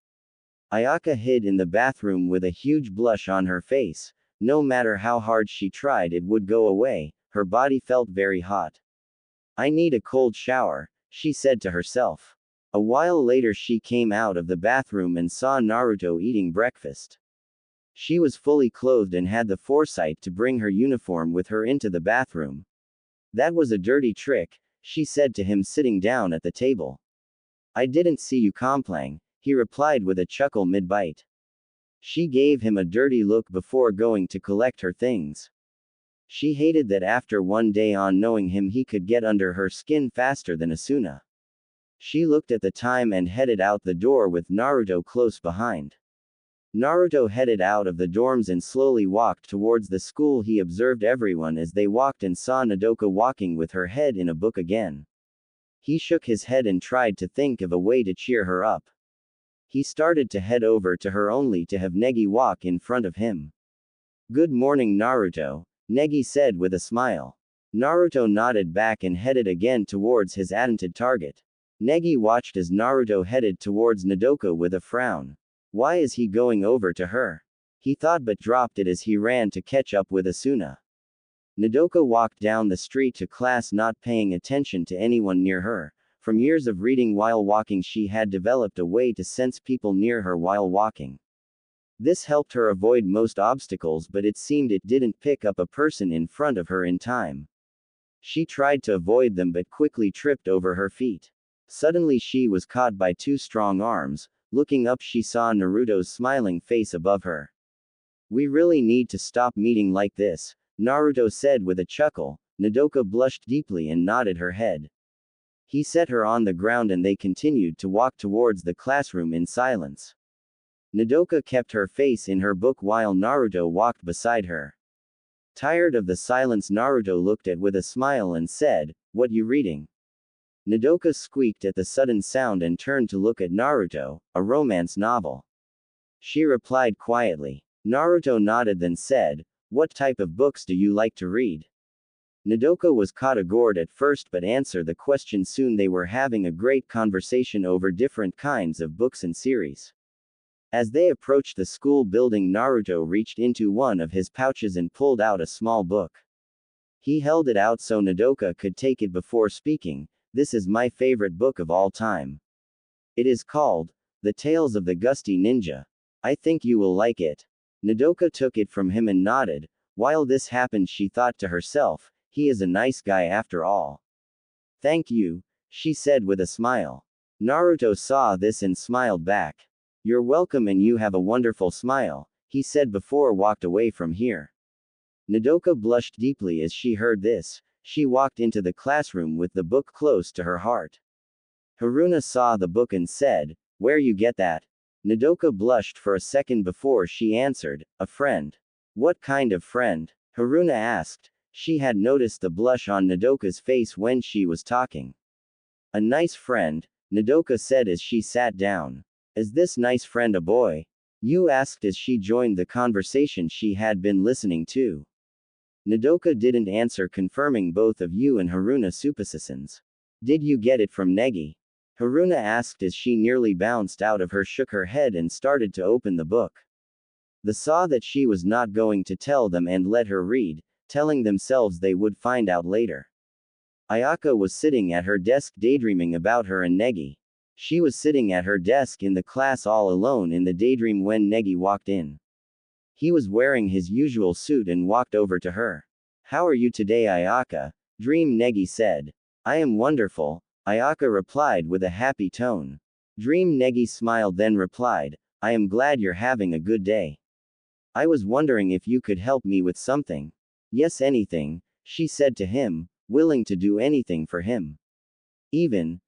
Ayaka hid in the bathroom with a huge blush on her face. No matter how hard she tried, it would go away. Her body felt very hot. I need a cold shower, she said to herself. A while later she came out of the bathroom and saw Naruto eating breakfast. She was fully clothed and had the foresight to bring her uniform with her into the bathroom. That was a dirty trick, she said to him sitting down at the table. I didn't see you complang, he replied with a chuckle mid-bite. She gave him a dirty look before going to collect her things. She hated that after one day on knowing him he could get under her skin faster than Asuna. She looked at the time and headed out the door with Naruto close behind. Naruto headed out of the dorms and slowly walked towards the school. He observed everyone as they walked and saw Nodoka walking with her head in a book again. He shook his head and tried to think of a way to cheer her up. He started to head over to her only to have Negi walk in front of him. Good morning, Naruto, Negi said with a smile. Naruto nodded back and headed again towards his attempted target. Negi watched as Naruto headed towards Nodoka with a frown. Why is he going over to her? He thought but dropped it as he ran to catch up with Asuna. Nodoka walked down the street to class not paying attention to anyone near her. From years of reading while walking she had developed a way to sense people near her while walking. This helped her avoid most obstacles, but it seemed it didn't pick up a person in front of her in time. She tried to avoid them but quickly tripped over her feet. Suddenly she was caught by two strong arms. Looking up she saw Naruto's smiling face above her. We really need to stop meeting like this, Naruto said with a chuckle. Nodoka blushed deeply and nodded her head. He set her on the ground and they continued to walk towards the classroom in silence. Nodoka kept her face in her book while Naruto walked beside her. Tired of the silence, Naruto looked at with a smile and said, "What you reading?" Nodoka squeaked at the sudden sound and turned to look at Naruto, a romance novel. She replied quietly. Naruto nodded then said, "What type of books do you like to read?" Nodoka was caught off at first but answered the question soon. They were having a great conversation over different kinds of books and series. As they approached the school building, Naruto reached into one of his pouches and pulled out a small book. He held it out so Nodoka could take it before speaking. This is my favorite book of all time. It is called The Tales of the Gusty Ninja. I think you will like it. Nodoka took it from him and nodded. While this happened she thought to herself, he is a nice guy after all. Thank you, she said with a smile. Naruto saw this and smiled back. You're welcome and you have a wonderful smile, he said before walked away from here. Nodoka blushed deeply as she heard this. She walked into the classroom with the book close to her heart. Haruna saw the book and said, "Where you get that?" Nodoka blushed for a second before she answered, "A friend." "What kind of friend?" Haruna asked. She had noticed the blush on Nodoka's face when she was talking. A nice friend, Nodoka said as she sat down. Is this nice friend a boy? Yu asked as she joined the conversation she had been listening to. Nodoka didn't answer, confirming both of Yu and Haruna suppositions. Did you get it from Negi? Haruna asked as she nearly bounced out of her, shook her head and started to open the book. They saw that she was not going to tell them and let her read, telling themselves they would find out later. Ayaka was sitting at her desk daydreaming about her and Negi. She was sitting at her desk in the class all alone in the daydream when Negi walked in. He was wearing his usual suit and walked over to her. How are you today, Ayaka? Dream, Negi said. I am wonderful, Ayaka replied with a happy tone. Dream, Negi smiled then replied, I am glad you're having a good day. I was wondering if you could help me with something. Yes, anything, she said to him, willing to do anything for him. Even.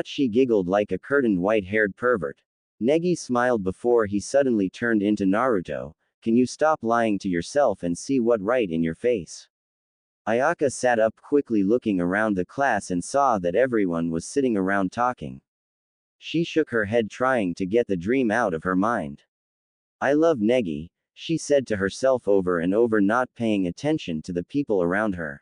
She giggled like a curtained white-haired pervert. Negi smiled before he suddenly turned into Naruto. Can you stop lying to yourself and see what right in your face? Ayaka sat up quickly, looking around the class and saw that everyone was sitting around talking. She shook her head trying to get the dream out of her mind. I love Negi, she said to herself over and over, not paying attention to the people around her.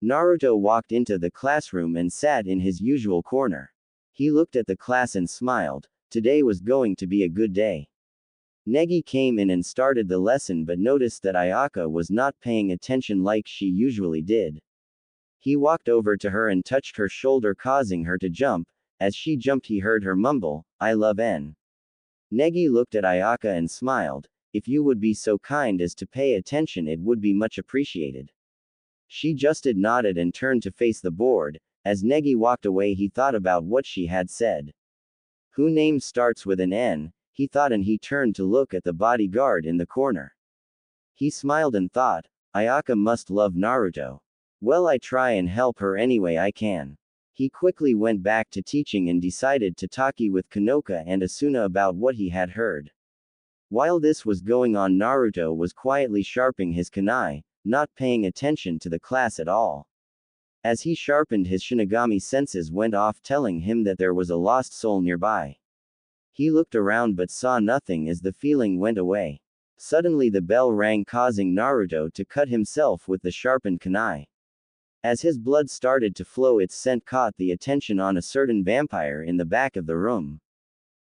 Naruto walked into the classroom and sat in his usual corner. He looked at the class and smiled. Today was going to be a good day. Negi came in and started the lesson but noticed that Ayaka was not paying attention like she usually did. He walked over to her and touched her shoulder, causing her to jump. As she jumped, he heard her mumble, I love N. Negi looked at Ayaka and smiled. If you would be so kind as to pay attention, it would be much appreciated. She just nodded and turned to face the board. As Negi walked away, he thought about what she had said. Whose name starts with an N, he thought, and he turned to look at the bodyguard in the corner. He smiled and thought, Ayaka must love Naruto. Well, I try and help her any way I can. He quickly went back to teaching and decided to talk with Konoka and Asuna about what he had heard. While this was going on, Naruto was quietly sharpening his kunai, not paying attention to the class at all. As he sharpened, his Shinigami senses went off, telling him that there was a lost soul nearby. He looked around but saw nothing as the feeling went away. Suddenly the bell rang, causing Naruto to cut himself with the sharpened kunai. As his blood started to flow, its scent caught the attention on a certain vampire in the back of the room.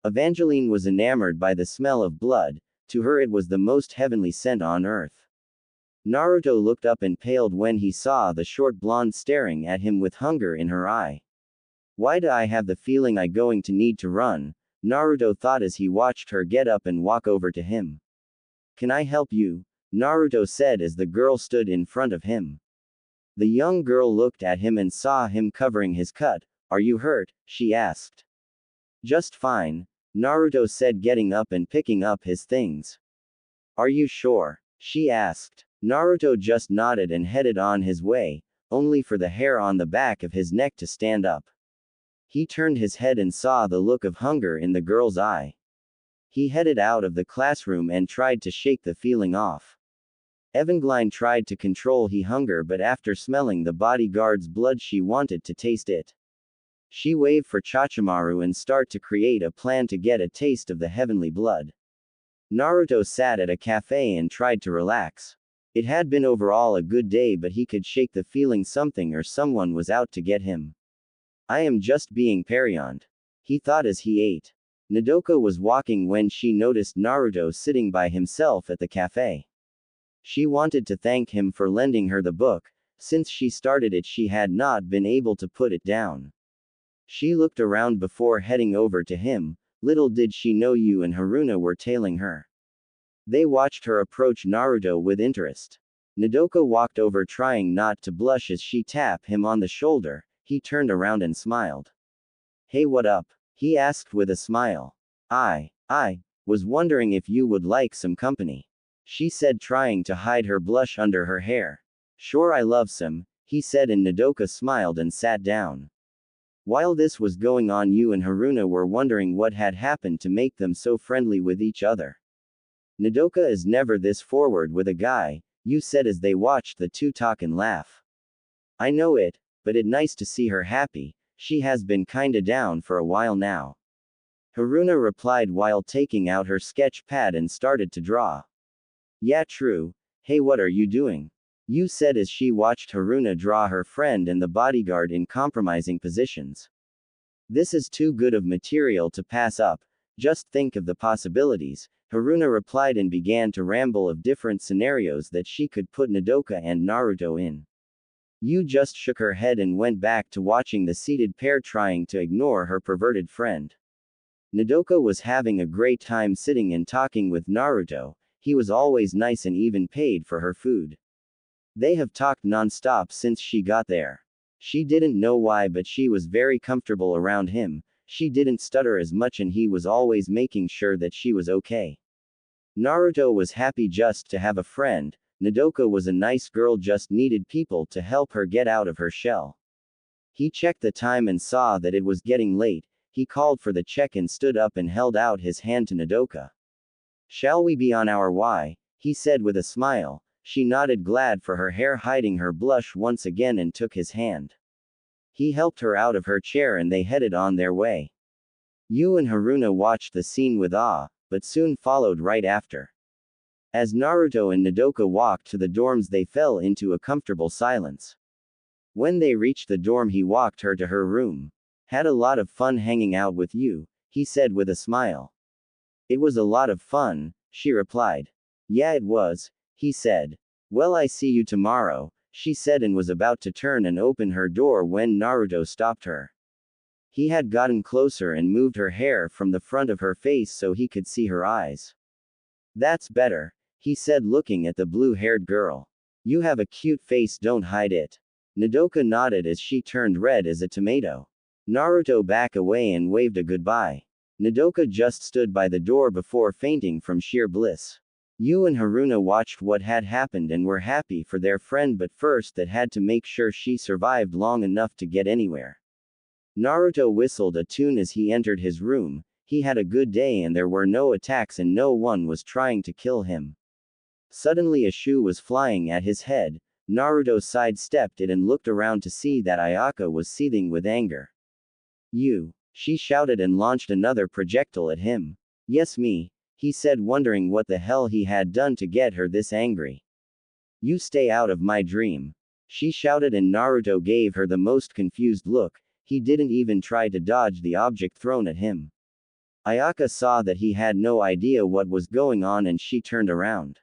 Evangeline was enamored by the smell of blood. To her it was the most heavenly scent on earth. Naruto looked up and paled when he saw the short blonde staring at him with hunger in her eye. Why do I have the feeling I'm going to need to run? Naruto thought as he watched her get up and walk over to him. Can I help you? Naruto said as the girl stood in front of him. The young girl looked at him and saw him covering his cut. Are you hurt? She asked. Just fine, Naruto said, getting up and picking up his things. Are you sure? She asked. Naruto just nodded and headed on his way, only for the hair on the back of his neck to stand up. He turned his head and saw the look of hunger in the girl's eye. He headed out of the classroom and tried to shake the feeling off. Evangeline tried to control her hunger, but after smelling the bodyguard's blood, she wanted to taste it. She waved for Chachimaru and started to create a plan to get a taste of the heavenly blood. Naruto sat at a cafe and tried to relax. It had been overall a good day, but he could shake the feeling something or someone was out to get him. I am just being parioned, he thought as he ate. Nodoka was walking when she noticed Naruto sitting by himself at the cafe. She wanted to thank him for lending her the book. Since she started it, she had not been able to put it down. She looked around before heading over to him. Little did she know Yu and Haruna were tailing her. They watched her approach Naruto with interest. Nodoka walked over, trying not to blush as she tapped him on the shoulder. He turned around and smiled. Hey, what up? He asked with a smile. I was wondering if you would like some company, she said, trying to hide her blush under her hair. Sure, I love some, he said, and Nodoka smiled and sat down. While this was going on, Yu and Haruna were wondering what had happened to make them so friendly with each other. Nodoka is never this forward with a guy. Yu said as they watched the two talk and laugh. I know it, but it's nice to see her happy, she has been kinda down for a while now. Haruna replied while taking out her sketch pad and started to draw. Yeah, true. Hey, what are you doing? Yu said as she watched Haruna draw her friend and the bodyguard in compromising positions. This is too good of material to pass up, just think of the possibilities, Haruna replied and began to ramble of different scenarios that she could put Nodoka and Naruto in. Yu just shook her head and went back to watching the seated pair trying to ignore her perverted friend. Nodoka was having a great time sitting and talking with Naruto, he was always nice and even paid for her food. They have talked non-stop since she got there. She didn't know why, but she was very comfortable around him, she didn't stutter as much and he was always making sure that she was okay. Naruto was happy just to have a friend, Nodoka was a nice girl, just needed people to help her get out of her shell. He checked the time and saw that it was getting late, he called for the check and stood up and held out his hand to Nodoka. Shall we be on our way? He said with a smile. She nodded, glad for her hair hiding her blush once again, and took his hand. He helped her out of her chair and they headed on their way. Yu and Haruna watched the scene with awe, but soon followed right after. As Naruto and Nodoka walked to the dorms, they fell into a comfortable silence. When they reached the dorm, he walked her to her room. Had a lot of fun hanging out with you, he said with a smile. It was a lot of fun, she replied. Yeah, it was, he said. Well, I see you tomorrow, she said and was about to turn and open her door when Naruto stopped her. He had gotten closer and moved her hair from the front of her face so he could see her eyes. That's better, he said, looking at the blue-haired girl. You have a cute face, don't hide it. Nodoka nodded as she turned red as a tomato. Naruto backed away and waved a goodbye. Nodoka just stood by the door before fainting from sheer bliss. Yu and Haruna watched what had happened and were happy for their friend, but first they had to make sure she survived long enough to get anywhere. Naruto whistled a tune as he entered his room. He had a good day and there were no attacks and no one was trying to kill him. Suddenly a shoe was flying at his head. Naruto sidestepped it and looked around to see that Ayaka was seething with anger. You! She shouted and launched another projectile at him. Yes, me, he said, wondering what the hell he had done to get her this angry. You stay out of my dream. She shouted and Naruto gave her the most confused look. He didn't even try to dodge the object thrown at him. Ayaka saw that he had no idea what was going on and she turned around.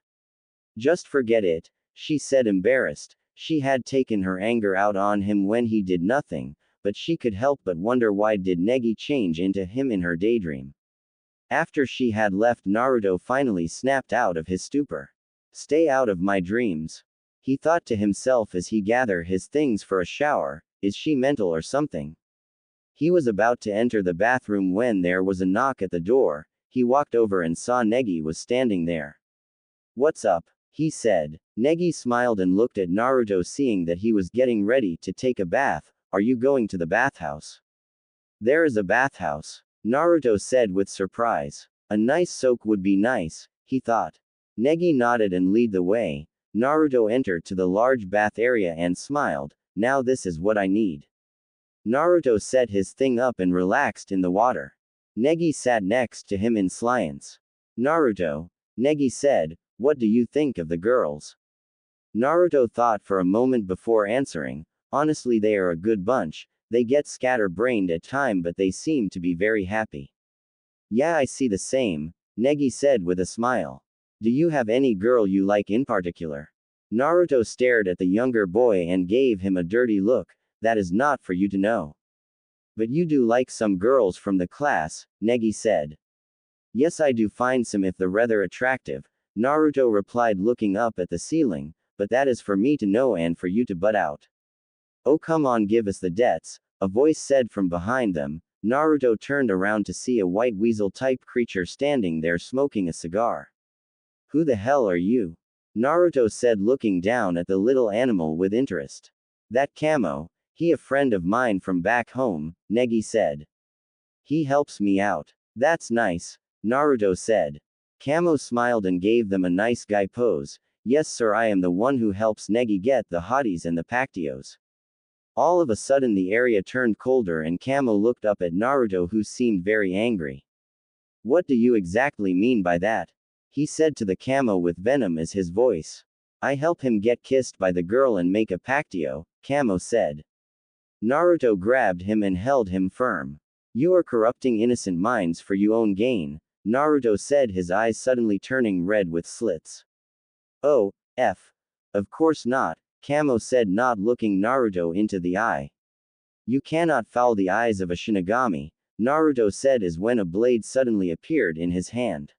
Just forget it, she said, embarrassed. She had taken her anger out on him when he did nothing, but she could help but wonder why did Negi change into him in her daydream. After she had left, Naruto finally snapped out of his stupor. Stay out of my dreams. He thought to himself as he gathered his things for a shower, is she mental or something? He was about to enter the bathroom when there was a knock at the door. He walked over and saw Negi was standing there. What's up? He said. Negi smiled and looked at Naruto, seeing that he was getting ready to take a bath. Are you going to the bathhouse? There is a bathhouse, Naruto said with surprise. A nice soak would be nice, he thought. Negi nodded and led the way. Naruto entered to the large bath area and smiled. Now this is what I need. Naruto set his thing up and relaxed in the water. Negi sat next to him in silence. Naruto, Negi said, what do you think of the girls? Naruto thought for a moment before answering. Honestly, they are a good bunch. They get scatter-brained at time, but they seem to be very happy. Yeah, I see the same, Negi said with a smile. Do you have any girl you like in particular? Naruto stared at the younger boy and gave him a dirty look. That is not for you to know. But you do like some girls from the class, Negi said. Yes, I do find some if they're rather attractive, Naruto replied, looking up at the ceiling, but that is for me to know and for you to butt out. Oh, come on, give us the debts, a voice said from behind them. Naruto turned around to see a white weasel-type creature standing there smoking a cigar. Who the hell are you? Naruto said, looking down at the little animal with interest. That Camo, he a friend of mine from back home, Negi said. He helps me out. That's nice, Naruto said. Camo smiled and gave them a nice guy pose. Yes sir, I am the one who helps Negi get the hotties and the pactios. All of a sudden the area turned colder and Kamo looked up at Naruto who seemed very angry. What do you exactly mean by that? He said to the Kamo with venom as his voice. I help him get kissed by the girl and make a pactio, Kamo said. Naruto grabbed him and held him firm. You are corrupting innocent minds for your own gain, Naruto said, his eyes suddenly turning red with slits. Oh, of course not, Kamo said, not looking Naruto into the eye. You cannot foul the eyes of a Shinigami, Naruto said as when a blade suddenly appeared in his hand.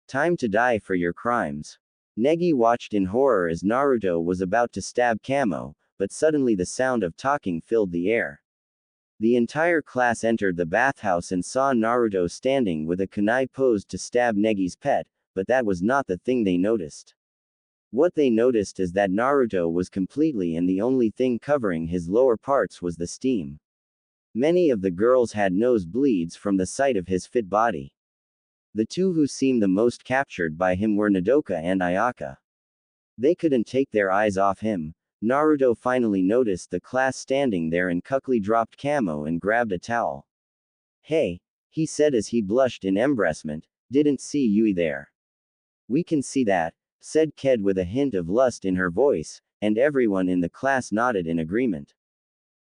Time to die for your crimes. Negi watched in horror as Naruto was about to stab Kamo, but suddenly the sound of talking filled the air. The entire class entered the bathhouse and saw Naruto standing with a kunai posed to stab Negi's pet, but that was not the thing they noticed. What they noticed is that Naruto was completely and the only thing covering his lower parts was the steam. Many of the girls had nosebleeds from the sight of his fit body. The two who seemed the most captured by him were Nodoka and Ayaka. They couldn't take their eyes off him. Naruto finally noticed the class standing there and quickly dropped Kamo and grabbed a towel. Hey, he said as he blushed in embarrassment, didn't see Yui there. We can see that, said Ked with a hint of lust in her voice, and everyone in the class nodded in agreement.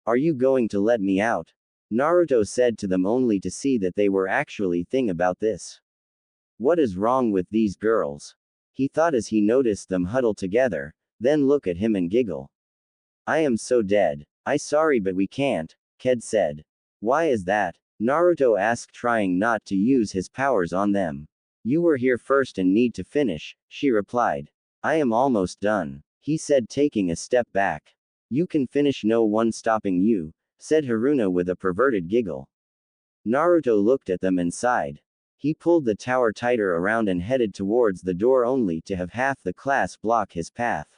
Are you going to let me out? Naruto said to them only to see that they were actually thinking about this. What is wrong with these girls? He thought as he noticed them huddle together, then look at him and giggle. I am so dead. I sorry but we can't, Ked said. Why is that? Naruto asked, trying not to use his powers on them. You were here first and need to finish, she replied. I am almost done, he said, taking a step back. You can finish, no one stopping you, said Haruna with a perverted giggle. Naruto looked at them and sighed. He pulled the tower tighter around and headed towards the door only to have half the class block his path.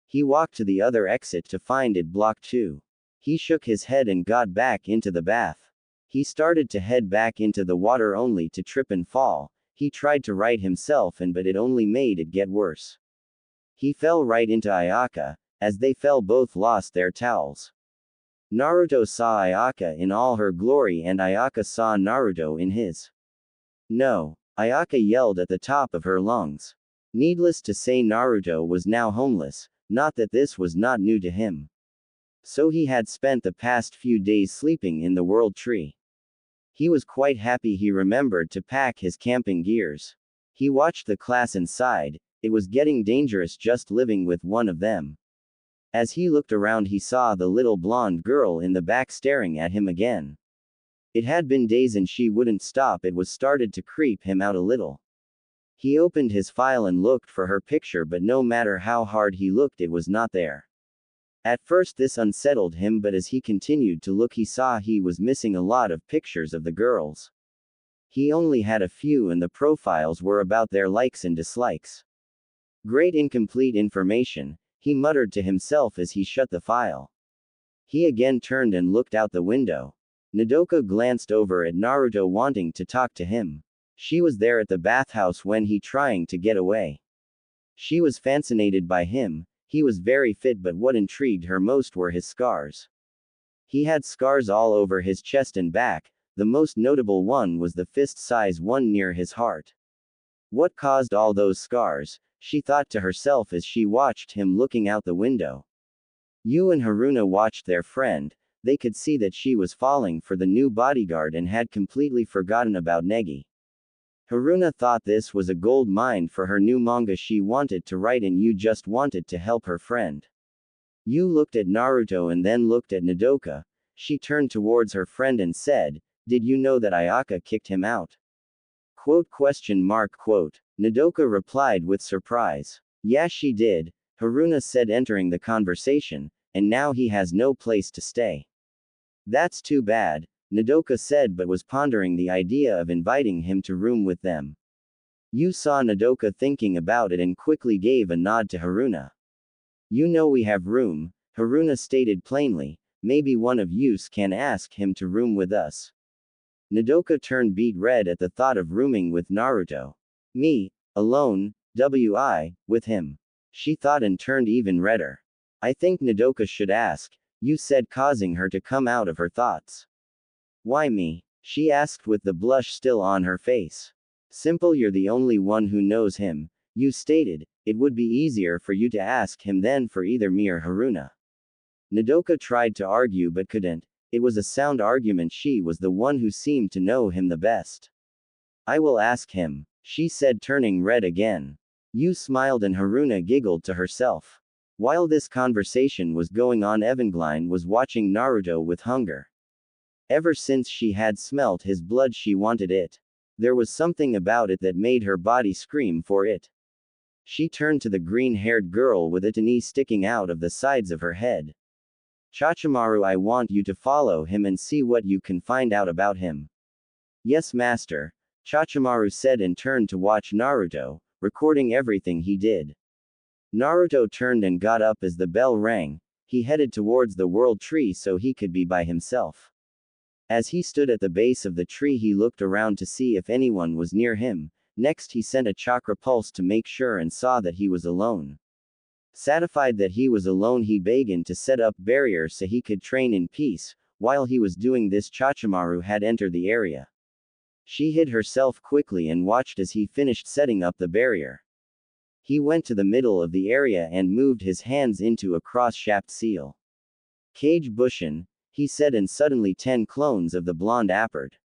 He walked to the other exit to find it blocked too. He shook his head and got back into the bath. He started to head back into the water only to trip and fall. He tried to right himself but it only made it get worse. He fell right into Ayaka. As they fell, both lost their towels. Naruto saw Ayaka in all her glory and Ayaka saw Naruto in his. No, Ayaka yelled at the top of her lungs. Needless to say, Naruto was now homeless, not that this was not new to him. So he had spent the past few days sleeping in the world tree. He was quite happy he remembered to pack his camping gears. He watched the class and sighed, it was getting dangerous just living with one of them. As he looked around, he saw the little blonde girl in the back staring at him again. It had been days and she wouldn't stop. It was started to creep him out a little. He opened his file and looked for her picture, but no matter how hard he looked, it was not there. At first this unsettled him, but as he continued to look he saw he was missing a lot of pictures of the girls. He only had a few and the profiles were about their likes and dislikes. Great incomplete information, he muttered to himself as he shut the file. He again turned and looked out the window. Nodoka glanced over at Naruto wanting to talk to him. She was there at the bathhouse when he trying to get away. She was fascinated by him. He was very fit, but what intrigued her most were his scars. He had scars all over his chest and back. The most notable one was the fist-size one near his heart. What caused all those scars? She thought to herself as she watched him looking out the window. Yu and Haruna watched their friend. They could see that she was falling for the new bodyguard and had completely forgotten about Negi. Haruna thought this was a gold mine for her new manga she wanted to write, and Yu just wanted to help her friend. Yu looked at Naruto and then looked at Nodoka. She turned towards her friend and said, "Did you know that Ayaka kicked him out?" Quote? Nodoka replied with surprise. "Yeah, she did," Haruna said, entering the conversation, "and now he has no place to stay." "That's too bad," Nodoka said, but was pondering the idea of inviting him to room with them. Yu saw Nodoka thinking about it and quickly gave a nod to Haruna. "You know we have room," Haruna stated plainly. "Maybe one of yous can ask him to room with us." Nodoka turned beet red at the thought of rooming with Naruto. "Me? Alone? With him?" She thought and turned even redder. I think Nodoka should ask, you said, causing her to come out of her thoughts. Why me? She asked with the blush still on her face. Simple, you're the only one who knows him. You stated, it would be easier for you to ask him than for either me or Haruna. Nodoka tried to argue but couldn't. It was a sound argument, she was the one who seemed to know him the best. I will ask him, she said, turning red again. You smiled and Haruna giggled to herself. While this conversation was going on, Evangeline was watching Naruto with hunger. Ever since she had smelt his blood, she wanted it. There was something about it that made her body scream for it. She turned to the green-haired girl with a knee sticking out of the sides of her head. Chachimaru, I want you to follow him and see what you can find out about him. Yes, master, Chachimaru said and turned to watch Naruto, recording everything he did. Naruto turned and got up as the bell rang. He headed towards the world tree so he could be by himself. As he stood at the base of the tree, he looked around to see if anyone was near him. Next, he sent a chakra pulse to make sure and saw that he was alone. Satisfied that he was alone, he began to set up barriers so he could train in peace. While he was doing this, Chachimaru had entered the area. She hid herself quickly and watched as he finished setting up the barrier. He went to the middle of the area and moved his hands into a cross-shaped seal. Kage Bushin, he said, and suddenly 10 clones of the blonde appeared.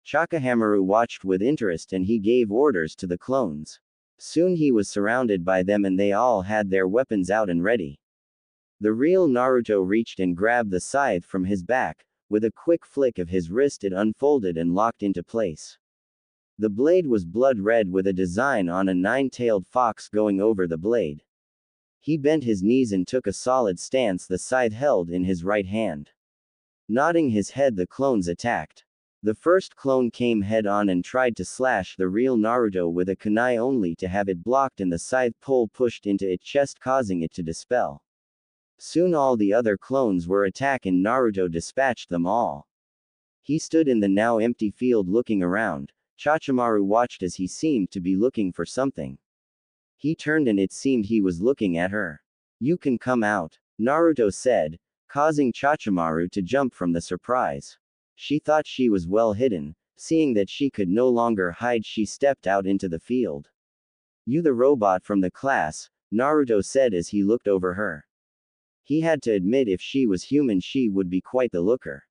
Chakahamaru watched with interest and he gave orders to the clones. Soon he was surrounded by them and they all had their weapons out and ready. The real Naruto reached and grabbed the scythe from his back. With a quick flick of his wrist, it unfolded and locked into place. The blade was blood red with a design on a 9-tailed fox going over the blade. He bent his knees and took a solid stance, the scythe held in his right hand. Nodding his head, the clones attacked. The first clone came head on and tried to slash the real Naruto with a kunai, only to have it blocked and the scythe pole pushed into its chest, causing it to dispel. Soon all the other clones were attacked and Naruto dispatched them all. He stood in the now empty field looking around. Chachimaru watched as he seemed to be looking for something. He turned and it seemed he was looking at her. You can come out, Naruto said, causing Chachimaru to jump from the surprise. She thought she was well hidden. Seeing that she could no longer hide, she stepped out into the field. You the robot from the class, Naruto said as he looked over her. He had to admit if she was human she would be quite the looker.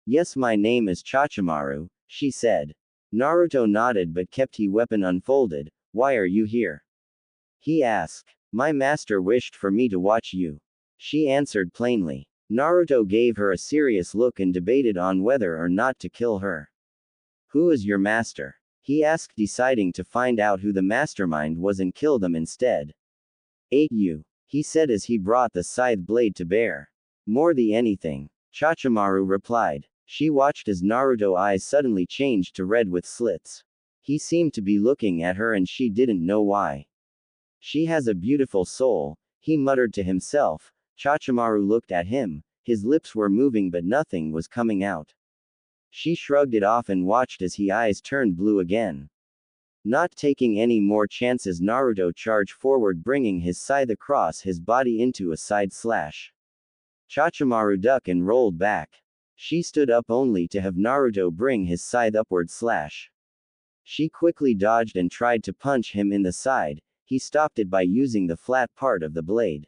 Yes, my name is Chachimaru, she said. Naruto nodded but kept his weapon unfolded. Why are you here? He asked. My master wished for me to watch you. She answered plainly. Naruto gave her a serious look and debated on whether or not to kill her. Who is your master? He asked, deciding to find out who the mastermind was and kill them instead. Ate you, he said as he brought the scythe blade to bear. More than anything, Chachimaru replied. She watched as Naruto's eyes suddenly changed to red with slits. He seemed to be looking at her and she didn't know why. She has a beautiful soul, he muttered to himself. Chachimaru looked at him. His lips were moving but nothing was coming out. She shrugged it off and watched as his eyes turned blue again. Not taking any more chances, Naruto charged forward, bringing his scythe across his body into a side slash. Chachimaru ducked and rolled back. She stood up only to have Naruto bring his scythe upward slash. She quickly dodged and tried to punch him in the side. He stopped it by using the flat part of the blade.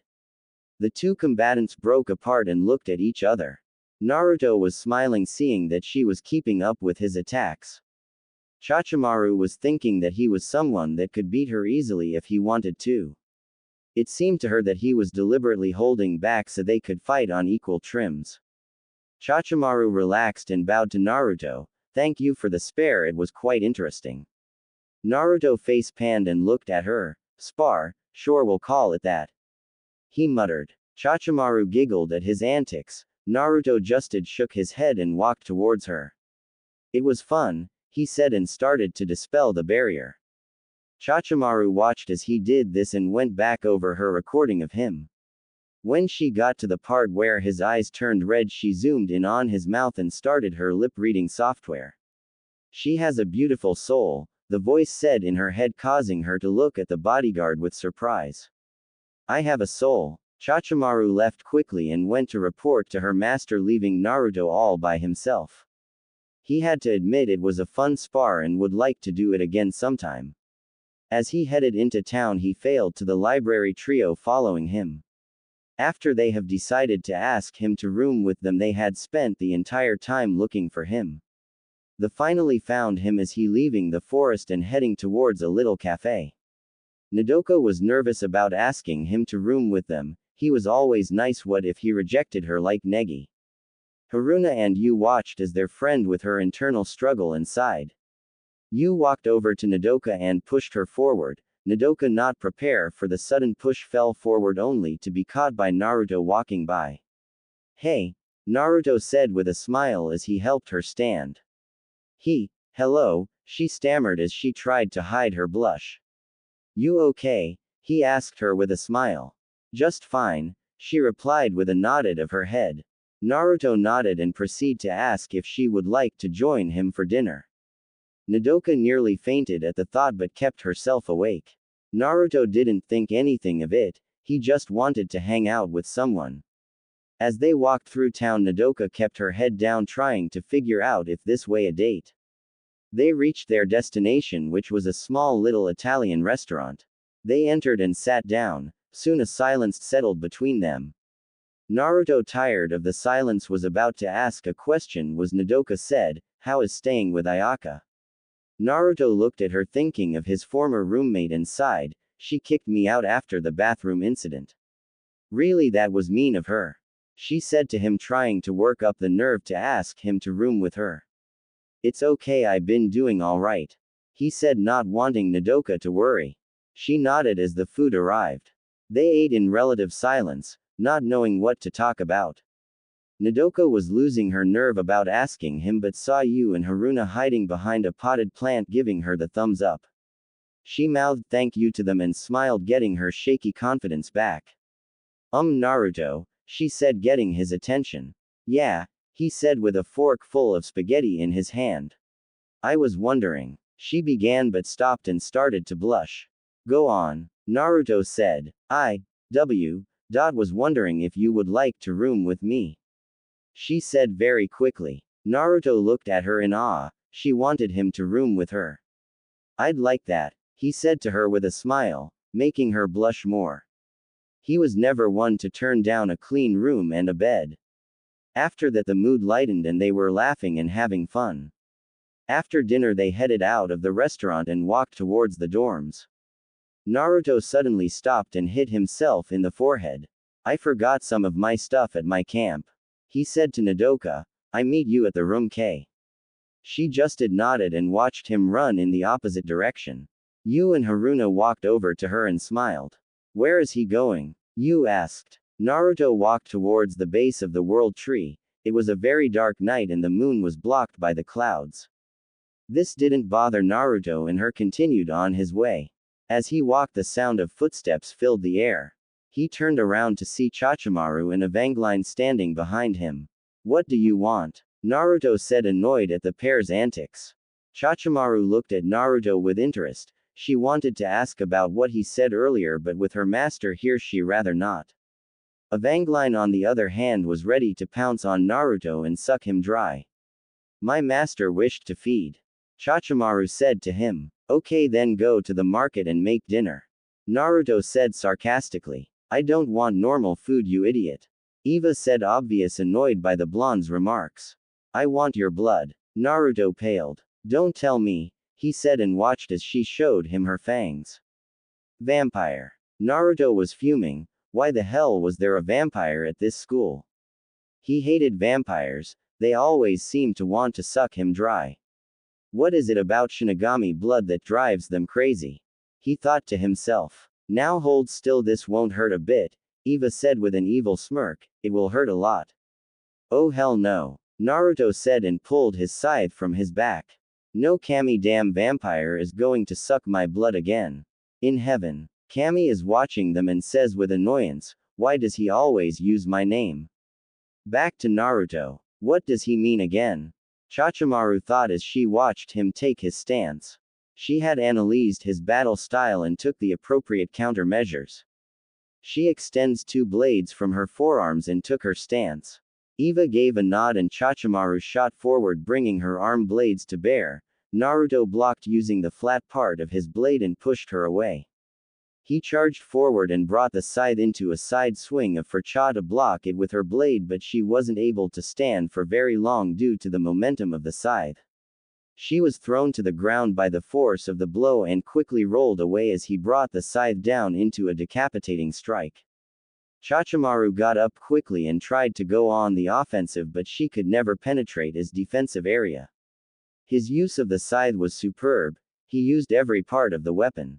The two combatants broke apart and looked at each other. Naruto was smiling, seeing that she was keeping up with his attacks. Chachimaru was thinking that he was someone that could beat her easily if he wanted to. It seemed to her that he was deliberately holding back so they could fight on equal terms. Chachimaru relaxed and bowed to Naruto. Thank you for the spare, it was quite interesting. Naruto face panned and looked at her. Spar, sure, we'll call it that. He muttered. Chachimaru giggled at his antics. Naruto just shook his head and walked towards her. It was fun, he said and started to dispel the barrier. Chachimaru watched as he did this and went back over her recording of him. When she got to the part where his eyes turned red, she zoomed in on his mouth and started her lip-reading software. She has a beautiful soul, the voice said in her head, causing her to look at the bodyguard with surprise. I have a soul. Chachimaru left quickly and went to report to her master, leaving Naruto all by himself. He had to admit it was a fun spar and would like to do it again sometime. As he headed into town, he failed to the library trio following him. After they have decided to ask him to room with them, they had spent the entire time looking for him. They finally found him as he leaving the forest and heading towards a little cafe. Nodoka was nervous about asking him to room with them. He was always nice. What if he rejected her like Negi? Haruna and Yu watched as their friend with her internal struggle and sighed. Yu walked over to Nodoka and pushed her forward. Nodoka, not prepared for the sudden push, fell forward only to be caught by Naruto walking by. Hey, Naruto said with a smile as he helped her stand. Hello, she stammered as she tried to hide her blush. You okay? He asked her with a smile. Just fine, she replied with a nod of her head. Naruto nodded and proceeded to ask if she would like to join him for dinner. Nodoka nearly fainted at the thought but kept herself awake. Naruto didn't think anything of it, he just wanted to hang out with someone. As they walked through town, Nodoka kept her head down, trying to figure out if this way a date. They reached their destination, which was a small little Italian restaurant. They entered and sat down. Soon a silence settled between them. Naruto, tired of the silence, was about to ask a question was Nodoka said, "How is staying with Ayaka?" Naruto looked at her, thinking of his former roommate, and sighed. She kicked me out after the bathroom incident. Really, that was mean of her. She said to him, trying to work up the nerve to ask him to room with her. It's okay, I've been doing alright. He said, not wanting Nodoka to worry. She nodded as the food arrived. They ate in relative silence, not knowing what to talk about. Nodoka was losing her nerve about asking him but saw Yu and Haruna hiding behind a potted plant, giving her the thumbs up. She mouthed thank you to them and smiled, getting her shaky confidence back. Naruto, she said, getting his attention. Yeah, he said with a fork full of spaghetti in his hand. I was wondering. She began but stopped and started to blush. Go on, Naruto said. Was wondering if you would like to room with me. She said very quickly. Naruto looked at her in awe. She wanted him to room with her. I'd like that, he said to her with a smile, making her blush more. He was never one to turn down a clean room and a bed. After that, the mood lightened and they were laughing and having fun. After dinner, they headed out of the restaurant and walked towards the dorms. Naruto suddenly stopped and hit himself in the forehead. I forgot some of my stuff at my camp. He said to Nodoka, I meet you at the room K. She just nodded and watched him run in the opposite direction. Yu and Haruna walked over to her and smiled. Where is he going? Yu asked. Naruto walked towards the base of the world tree. It was a very dark night and the moon was blocked by the clouds. This didn't bother Naruto and her continued on his way. As he walked, the sound of footsteps filled the air. He turned around to see Chachimaru and Evangeline standing behind him. What do you want? Naruto said, annoyed at the pair's antics. Chachimaru looked at Naruto with interest. She wanted to ask about what he said earlier, but with her master here she rather not. Evangeline, on the other hand, was ready to pounce on Naruto and suck him dry. My master wished to feed. Chachimaru said to him. Okay, then go to the market and make dinner. Naruto said sarcastically. I don't want normal food, you idiot. Eva said, obvious annoyed by the blonde's remarks. I want your blood. Naruto paled. Don't tell me, he said and watched as she showed him her fangs. Vampire. Naruto was fuming. Why the hell was there a vampire at this school? He hated vampires, they always seemed to want to suck him dry. What is it about Shinigami blood that drives them crazy? He thought to himself. Now hold still, this won't hurt a bit, Eva said with an evil smirk, it will hurt a lot. Oh hell no, Naruto said and pulled his scythe from his back. No, Kami, damn vampire is going to suck my blood again. In heaven. Kami is watching them and says with annoyance, why does he always use my name? Back to Naruto. What does he mean again? Chachimaru thought as she watched him take his stance. She had analyzed his battle style and took the appropriate countermeasures. She extends two blades from her forearms and took her stance. Eva gave a nod and Chachamaru shot forward, bringing her arm blades to bear. Naruto blocked using the flat part of his blade and pushed her away. He charged forward and brought the scythe into a side swing for Cha to block it with her blade, but she wasn't able to stand for very long due to the momentum of the scythe. She was thrown to the ground by the force of the blow and quickly rolled away as he brought the scythe down into a decapitating strike. Chachamaru got up quickly and tried to go on the offensive, but she could never penetrate his defensive area. His use of the scythe was superb. He used every part of the weapon.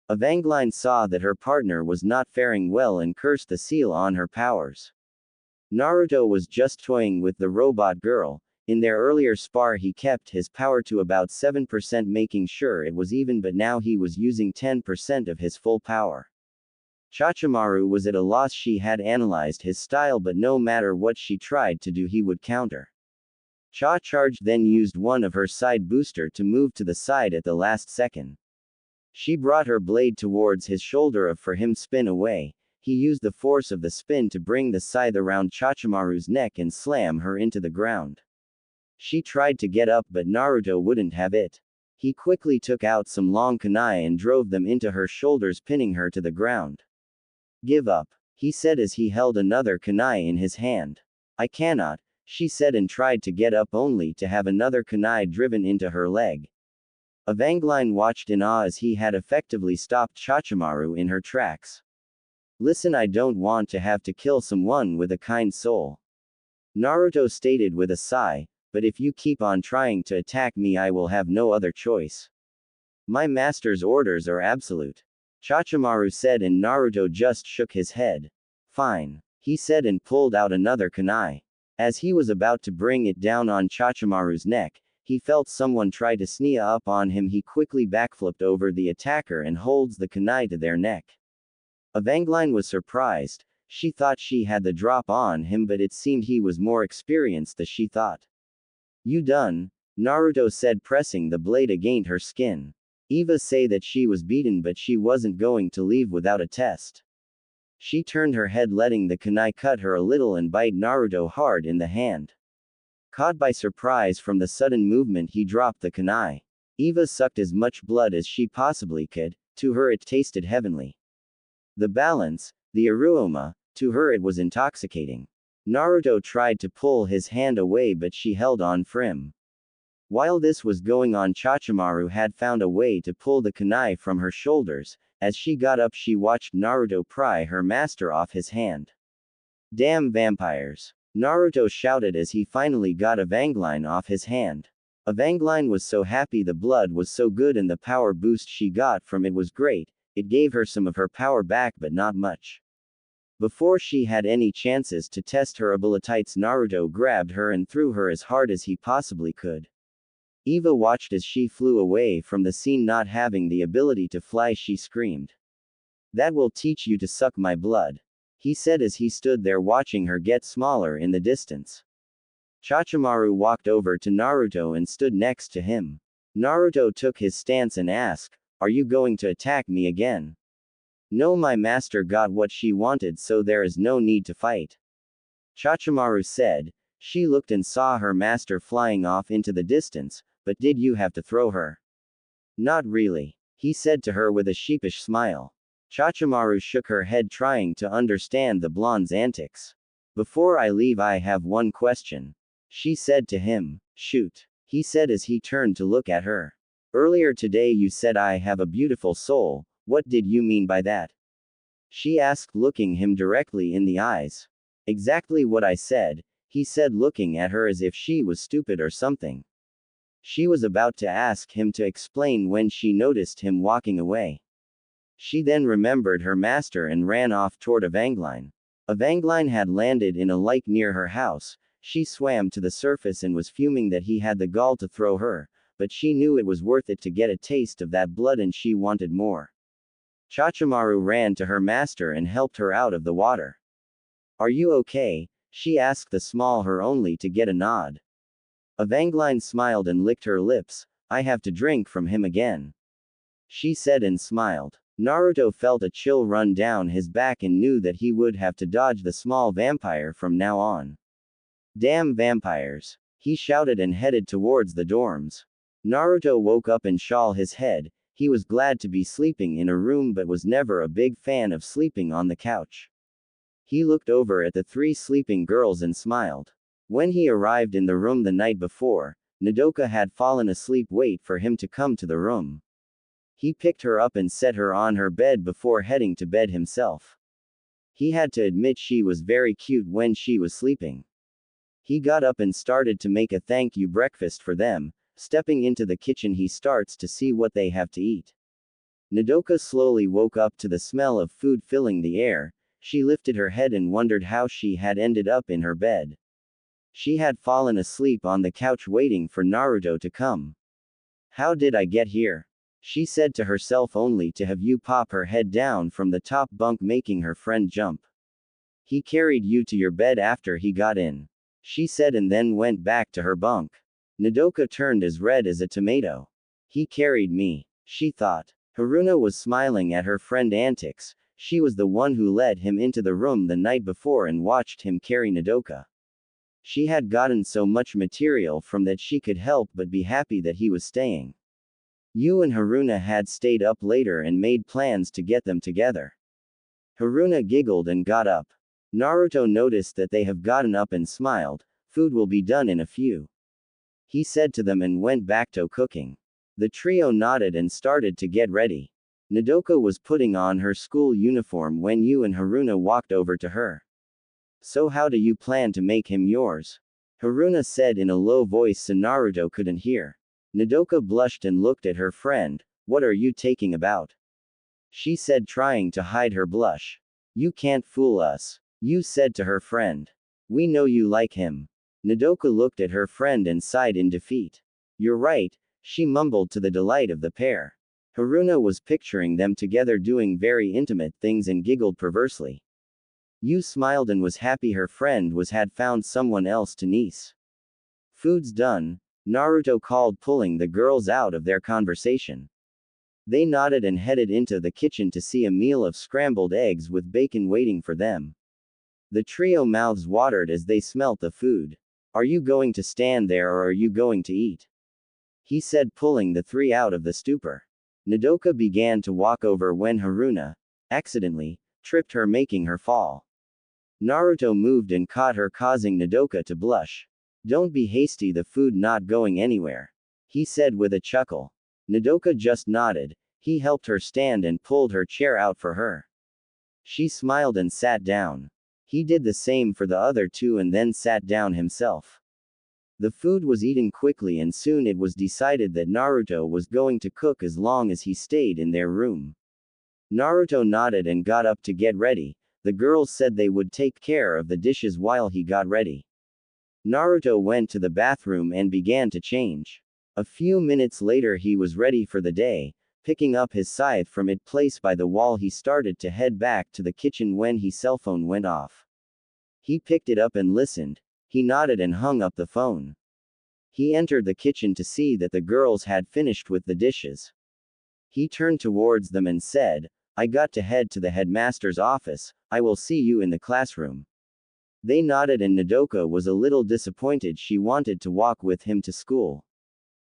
Evangeline saw that her partner was not faring well and cursed the seal on her powers. Naruto was just toying with the robot girl. In their earlier spar he kept his power to about 7%, making sure it was even, but now he was using 10% of his full power. Chachamaru was at a loss. She had analyzed his style, but no matter what she tried to do he would counter. Cha charged, then used one of her side booster to move to the side at the last second. She brought her blade towards his shoulder for him spin away. He used the force of the spin to bring the scythe around Chachamaru's neck and slam her into the ground. She tried to get up, but Naruto wouldn't have it. He quickly took out some long kunai and drove them into her shoulders, pinning her to the ground. "Give up," he said as he held another kunai in his hand. "I cannot," she said and tried to get up only to have another kunai driven into her leg. Evangeline watched in awe as he had effectively stopped Chachamaru in her tracks. "Listen, I don't want to have to kill someone with a kind soul," Naruto stated with a sigh, "but if you keep on trying to attack me I will have no other choice. My master's orders are absolute," Chachamaru said, and Naruto just shook his head. "Fine," he said and pulled out another kunai. As he was about to bring it down on Chachamaru's neck, he felt someone try to sneak up on him. He quickly backflipped over the attacker and holds the kunai to their neck. Evangeline was surprised. She thought she had the drop on him, but it seemed he was more experienced than she thought. "You done?" Naruto said, pressing the blade against her skin. Eva said that she was beaten, but she wasn't going to leave without a test. She turned her head, letting the kunai cut her a little and bite Naruto hard in the hand. Caught by surprise from the sudden movement, he dropped the kunai. Eva sucked as much blood as she possibly could. To her it tasted heavenly. The balance, the aroma, to her it was intoxicating. Naruto tried to pull his hand away, but she held on firm. While this was going on, Chachamaru had found a way to pull the kunai from her shoulders. As she got up, she watched Naruto pry her master off his hand. "Damn vampires!" Naruto shouted as he finally got Evangeline off his hand. Evangeline was so happy. The blood was so good and the power boost she got from it was great. It gave her some of her power back, but not much. Before she had any chances to test her abilities, Naruto grabbed her and threw her as hard as he possibly could. Eva watched as she flew away from the scene. Not having the ability to fly, she screamed. "That will teach you to suck my blood," he said as he stood there watching her get smaller in the distance. Chachamaru walked over to Naruto and stood next to him. Naruto took his stance and asked, "Are you going to attack me again?" "No, my master got what she wanted, so there is no need to fight," Chachamaru said. She looked and saw her master flying off into the distance. "But did you have to throw her?" "Not really," he said to her with a sheepish smile. Chachamaru shook her head, trying to understand the blonde's antics. "Before I leave, I have one question," she said to him. "Shoot," he said as he turned to look at her. "Earlier today you said I have a beautiful soul. What did you mean by that?" she asked, looking him directly in the eyes. "Exactly what I said," he said, looking at her as if she was stupid or something. She was about to ask him to explain when she noticed him walking away. She then remembered her master and ran off toward Evangeline. Evangeline had landed in a lake near her house. She swam to the surface and was fuming that he had the gall to throw her, but she knew it was worth it to get a taste of that blood and she wanted more. Chachamaru ran to her master and helped her out of the water. "Are you okay?" she asked the small her, only to get a nod. Evangeline smiled and licked her lips. "I have to drink from him again," she said and smiled. Naruto felt a chill run down his back and knew that he would have to dodge the small vampire from now on. Damn vampires! He shouted and headed towards the dorms. Naruto woke up and shook his head. He was glad to be sleeping in a room but was never a big fan of sleeping on the couch. He looked over at the three sleeping girls and smiled. When he arrived in the room the night before, Nodoka had fallen asleep. Wait for him to come to the room. He picked her up and set her on her bed before heading to bed himself. He had to admit she was very cute when she was sleeping. He got up and started to make a thank you breakfast for them. Stepping into the kitchen, he starts to see what they have to eat. Nodoka slowly woke up to the smell of food filling the air. She lifted her head and wondered how she had ended up in her bed. She had fallen asleep on the couch waiting for Naruto to come. How did I get here? She said to herself, only to have you pop her head down from the top bunk, making her friend jump. He carried you to your bed after he got in, she said, and then went back to her bunk. Nodoka turned as red as a tomato. He carried me, she thought. Haruna was smiling at her friend's antics. She was the one who led him into the room the night before and watched him carry Nodoka. She had gotten so much material from that she could help but be happy that he was staying. You and Haruna had stayed up later and made plans to get them together. Haruna giggled and got up. Naruto noticed that they have gotten up and smiled. Food will be done in a few, he said to them, and went back to cooking. The trio nodded and started to get ready. Nodoka was putting on her school uniform when Yu and Haruna walked over to her. So how do you plan to make him yours? Haruna said in a low voice so Naruto couldn't hear. Nodoka blushed and looked at her friend. What are you talking about? She said, trying to hide her blush. You can't fool us, Yu said to her friend. We know you like him. Nodoka looked at her friend and sighed in defeat. You're right, she mumbled to the delight of the pair. Haruna was picturing them together doing very intimate things and giggled perversely. Yu smiled and was happy her friend had found someone else to niece. Food's done, Naruto called, pulling the girls out of their conversation. They nodded and headed into the kitchen to see a meal of scrambled eggs with bacon waiting for them. The trio mouths watered as they smelt the food. Are you going to stand there or are you going to eat? He said, pulling the three out of the stupor. Nodoka began to walk over when Haruna, accidentally, tripped her, making her fall. Naruto moved and caught her, causing Nodoka to blush. Don't be hasty, the food not going anywhere, he said with a chuckle. Nodoka just nodded. He helped her stand and pulled her chair out for her. She smiled and sat down. He did the same for the other two and then sat down himself. The food was eaten quickly and soon it was decided that Naruto was going to cook as long as he stayed in their room. Naruto nodded and got up to get ready. The girls said they would take care of the dishes while he got ready. Naruto went to the bathroom and began to change. A few minutes later he was ready for the day. Picking up his scythe from its place by the wall, he started to head back to the kitchen when his cell phone went off. He picked it up and listened. He nodded and hung up the phone. He entered the kitchen to see that the girls had finished with the dishes. He turned towards them and said, I got to head to the headmaster's office. I will see you in the classroom. They nodded and Nodoka was a little disappointed. She wanted to walk with him to school.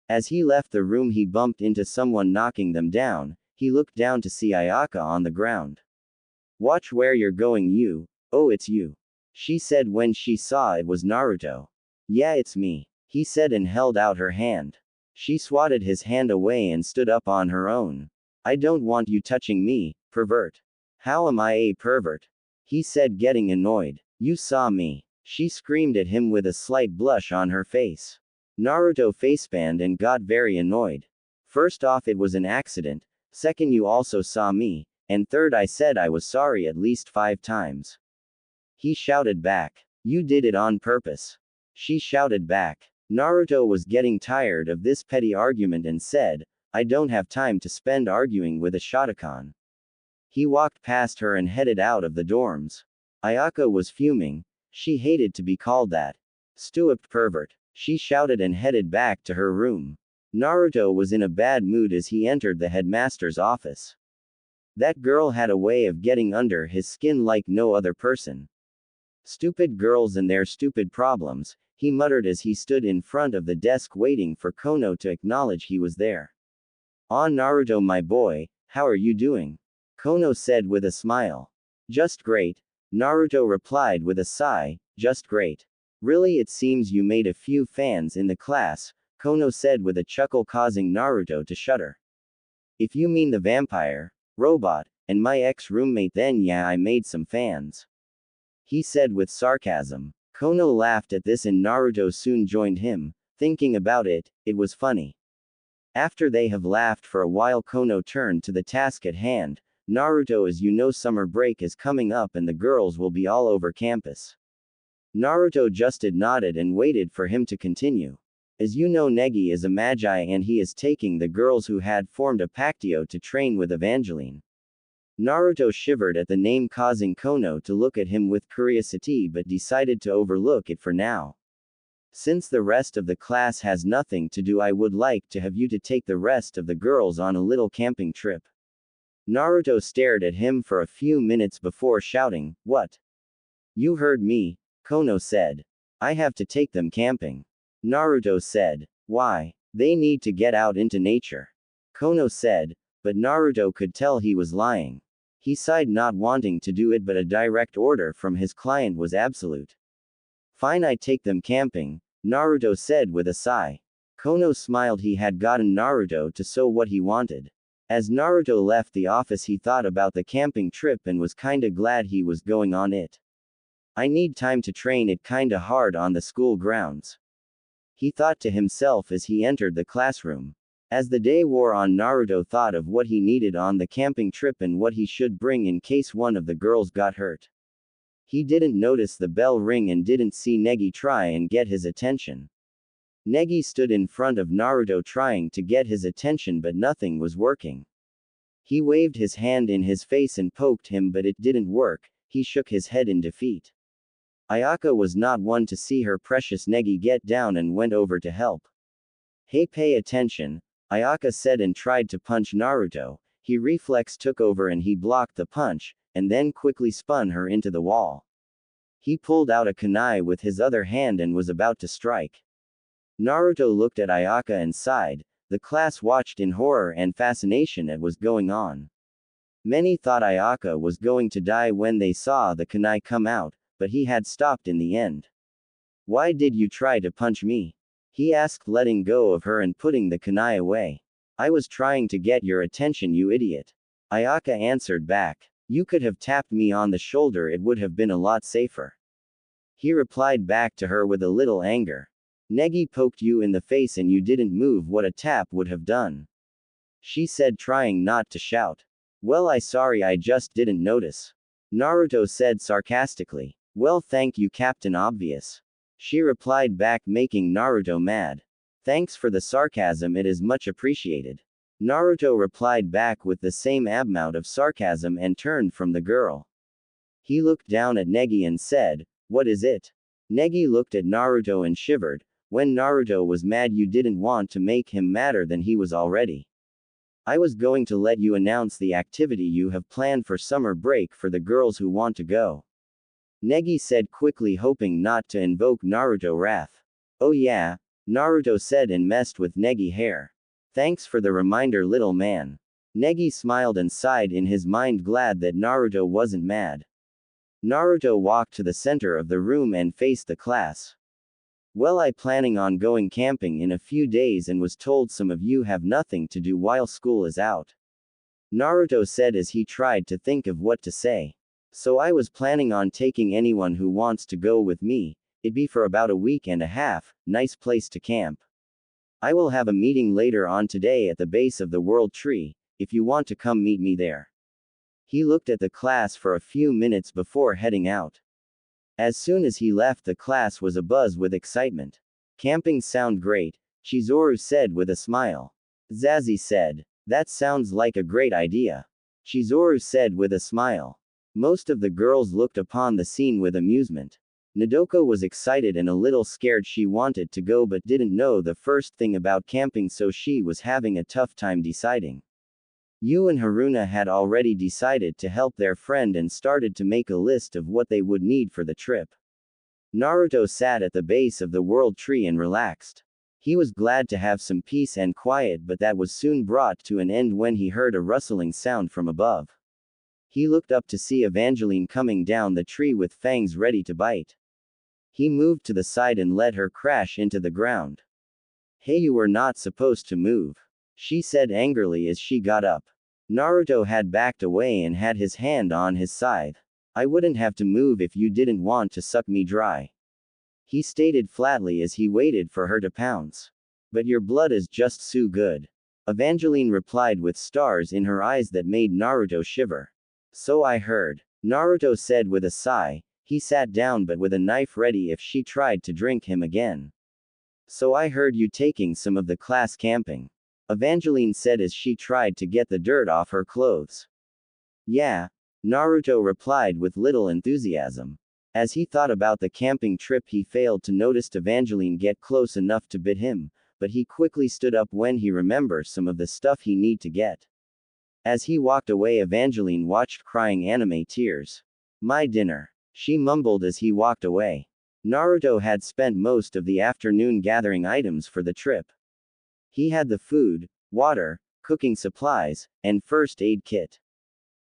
As he left the room he bumped into someone knocking them down. He looked down to see Ayaka on the ground. Watch where you're going, you. Oh, it's you, she said when she saw it was Naruto. Yeah, it's me, he said and held out her hand. She swatted his hand away and stood up on her own. I don't want you touching me, pervert. How am I a pervert? He said, getting annoyed. You saw me, she screamed at him with a slight blush on her face. Naruto facepalmed and got very annoyed. First off, it was an accident. Second, you also saw me. And third, I said I was sorry at least 5 times. He shouted back. You did it on purpose, she shouted back. Naruto was getting tired of this petty argument and said, I don't have time to spend arguing with a Shotokan. He walked past her and headed out of the dorms. Ayaka was fuming. She hated to be called that. Stupid pervert, she shouted and headed back to her room. Naruto was in a bad mood as he entered the headmaster's office. That girl had a way of getting under his skin like no other person. Stupid girls and their stupid problems, he muttered as he stood in front of the desk waiting for Kono to acknowledge he was there. "Ah, Naruto, my boy, how are you doing?" Kono said with a smile. "Just great," Naruto replied with a sigh, "just great. Really, it seems you made a few fans in the class," Kono said with a chuckle, causing Naruto to shudder. "If you mean the vampire, robot, and my ex-roommate, then yeah, I made some fans," he said with sarcasm. Kono laughed at this and Naruto soon joined him. Thinking about it, it was funny. After they have laughed for a while, Kono turned to the task at hand. "Naruto, as you know, summer break is coming up and the girls will be all over campus." Naruto just nodded and waited for him to continue. "As you know, Negi is a magi and he is taking the girls who had formed a pactio to train with Evangeline." Naruto shivered at the name, causing Kono to look at him with curiosity but decided to overlook it for now. "Since the rest of the class has nothing to do, I would like to have you to take the rest of the girls on a little camping trip." Naruto stared at him for a few minutes before shouting, "What? You heard me," Kono said. "I have to take them camping." Naruto said. "Why? They need to get out into nature." Kono said, but Naruto could tell he was lying. He sighed, not wanting to do it, but a direct order from his client was absolute. "Fine, I take them camping," Naruto said with a sigh. Kono smiled. He had gotten Naruto to show what he wanted. As Naruto left the office, he thought about the camping trip and was kinda glad he was going on it. "I need time to train it kinda hard on the school grounds," he thought to himself as he entered the classroom. As the day wore on, Naruto thought of what he needed on the camping trip and what he should bring in case one of the girls got hurt. He didn't notice the bell ring and didn't see Negi try and get his attention. Negi stood in front of Naruto trying to get his attention, but nothing was working. He waved his hand in his face and poked him, but it didn't work. He shook his head in defeat. Ayaka was not one to see her precious Negi get down and went over to help. "Hey, pay attention," Ayaka said and tried to punch Naruto. He reflex took over and he blocked the punch, and then quickly spun her into the wall. He pulled out a kunai with his other hand and was about to strike. Naruto looked at Ayaka and sighed. The class watched in horror and fascination at what was going on. Many thought Ayaka was going to die when they saw the kunai come out, but he had stopped in the end. "Why did you try to punch me?" he asked, letting go of her and putting the kunai away. "I was trying to get your attention, you idiot," Ayaka answered back. "You could have tapped me on the shoulder, it would have been a lot safer," he replied back to her with a little anger. "Negi poked you in the face and you didn't move. What a tap would have done," she said, trying not to shout. "Well, sorry, I just didn't notice," Naruto said sarcastically. "Well, thank you, Captain Obvious," she replied back, making Naruto mad. "Thanks for the sarcasm, it is much appreciated," Naruto replied back with the same amount of sarcasm and turned from the girl. He looked down at Negi and said, "What is it?" Negi looked at Naruto and shivered. When Naruto was mad, you didn't want to make him madder than he was already. "I was going to let you announce the activity you have planned for summer break for the girls who want to go," Negi said quickly, hoping not to invoke Naruto wrath. "Oh yeah," Naruto said and messed with Negi hair. "Thanks for the reminder, little man." Negi smiled and sighed in his mind, glad that Naruto wasn't mad. Naruto walked to the center of the room and faced the class. "Well, I planning on going camping in a few days and was told some of you have nothing to do while school is out," Naruto said as he tried to think of what to say. "So I was planning on taking anyone who wants to go with me. It'd be for about a week and a half, nice place to camp. I will have a meeting later on today at the base of the World Tree, if you want to come meet me there." He looked at the class for a few minutes before heading out. As soon as he left, the class was abuzz with excitement. "Camping sound great," Chizuru said with a smile. Zazie said, "That sounds like a great idea," Chizuru said with a smile. Most of the girls looked upon the scene with amusement. Nadoko was excited and a little scared. She wanted to go but didn't know the first thing about camping, so she was having a tough time deciding. Yu and Haruna had already decided to help their friend and started to make a list of what they would need for the trip. Naruto sat at the base of the world tree and relaxed. He was glad to have some peace and quiet, but that was soon brought to an end when he heard a rustling sound from above. He looked up to see Evangeline coming down the tree with fangs ready to bite. He moved to the side and let her crash into the ground. Hey, you were not supposed to move, she said angrily as she got up. Naruto had backed away and had his hand on his scythe. I wouldn't have to move if you didn't want to suck me dry, he stated flatly as he waited for her to pounce. But your blood is just so good, Evangeline replied with stars in her eyes that made Naruto shiver. So I heard, Naruto said with a sigh. He sat down but with a knife ready if she tried to drink him again. So I heard you taking some of the class camping, Evangeline said as she tried to get the dirt off her clothes. Yeah, Naruto replied with little enthusiasm. As he thought about the camping trip, he failed to notice Evangeline get close enough to bite him, but he quickly stood up when he remembered some of the stuff he need to get. As he walked away, Evangeline watched crying anime tears. My dinner, she mumbled as he walked away. Naruto had spent most of the afternoon gathering items for the trip. He had the food, water, cooking supplies, and first aid kit.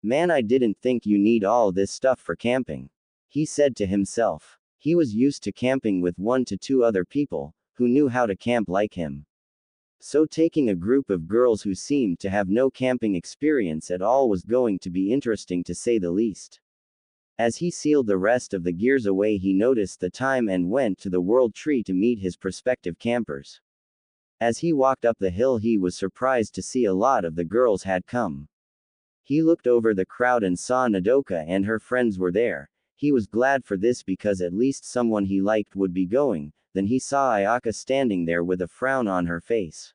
Man, I didn't think you need all this stuff for camping, he said to himself. He was used to camping with 1 to 2 other people, who knew how to camp like him. So taking a group of girls who seemed to have no camping experience at all was going to be interesting to say the least. As he sealed the rest of the gears away, he noticed the time and went to the world tree to meet his prospective campers. As he walked up the hill, he was surprised to see a lot of the girls had come. He looked over the crowd and saw Nodoka and her friends were there. He was glad for this because at least someone he liked would be going. Then he saw Ayaka standing there with a frown on her face.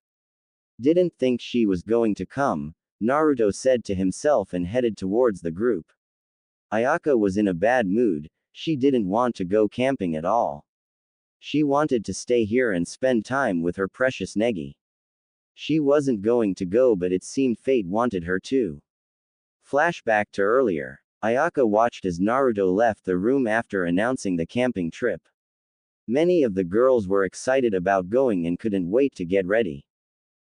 Didn't think she was going to come, Naruto said to himself and headed towards the group. Ayaka was in a bad mood. She didn't want to go camping at all. She wanted to stay here and spend time with her precious Negi. She wasn't going to go, but it seemed fate wanted her to. Flashback to earlier. Ayaka watched as Naruto left the room after announcing the camping trip. Many of the girls were excited about going and couldn't wait to get ready.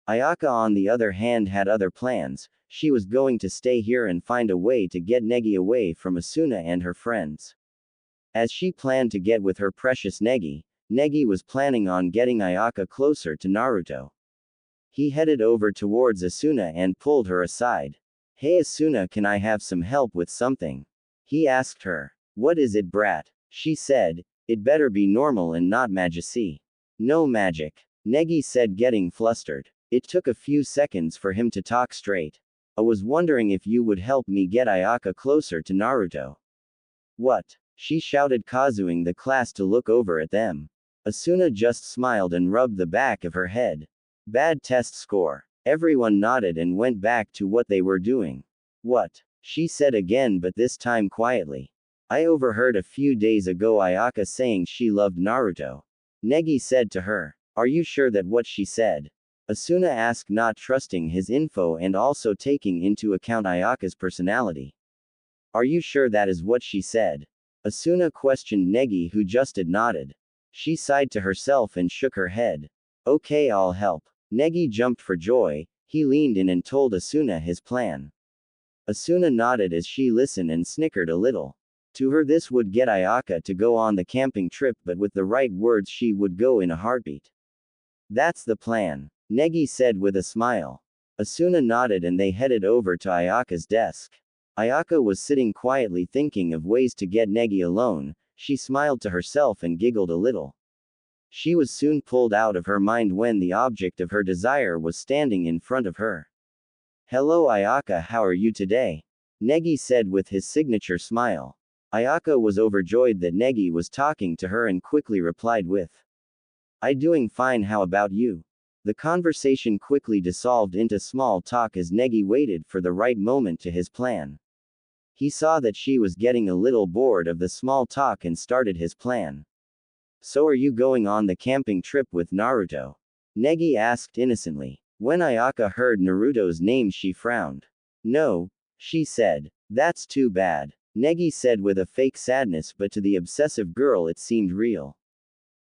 Ayaka, on the other hand, had other plans. She was going to stay here and find a way to get Negi away from Asuna and her friends. As she planned to get with her precious Negi, Negi was planning on getting Ayaka closer to Naruto. He headed over towards Asuna and pulled her aside. Hey Asuna, can I have some help with something? He asked her. What is it, brat? She said. It better be normal and not magicy. No magic, Negi said, getting flustered. It took a few seconds for him to talk straight. I was wondering if you would help me get Ayaka closer to Naruto. What? She shouted, causing the class to look over at them. Asuna just smiled and rubbed the back of her head. Bad test score. Everyone nodded and went back to what they were doing. What? She said again, but this time quietly. I overheard a few days ago Ayaka saying she loved Naruto. Negi said to her. Are you sure that what she said? Asuna asked, not trusting his info and also taking into account Ayaka's personality. Are you sure that is what she said? Asuna questioned Negi, who just nodded. She sighed to herself and shook her head. Okay, I'll help. Negi jumped for joy. He leaned in and told Asuna his plan. Asuna nodded as she listened and snickered a little. To her, this would get Ayaka to go on the camping trip, but with the right words she would go in a heartbeat. That's the plan, Negi said with a smile. Asuna nodded and they headed over to Ayaka's desk. Ayaka was sitting quietly thinking of ways to get Negi alone. She smiled to herself and giggled a little. She was soon pulled out of her mind when the object of her desire was standing in front of her. Hello Ayaka, how are you today? Negi said with his signature smile. Ayaka was overjoyed that Negi was talking to her and quickly replied with, I doing fine, how about you? The conversation quickly dissolved into small talk as Negi waited for the right moment to his plan. He saw that she was getting a little bored of the small talk and started his plan. So are you going on the camping trip with Naruto? Negi asked innocently. When Ayaka heard Naruto's name, she frowned. No, she said. That's too bad. Negi said with a fake sadness, but to the obsessive girl it seemed real.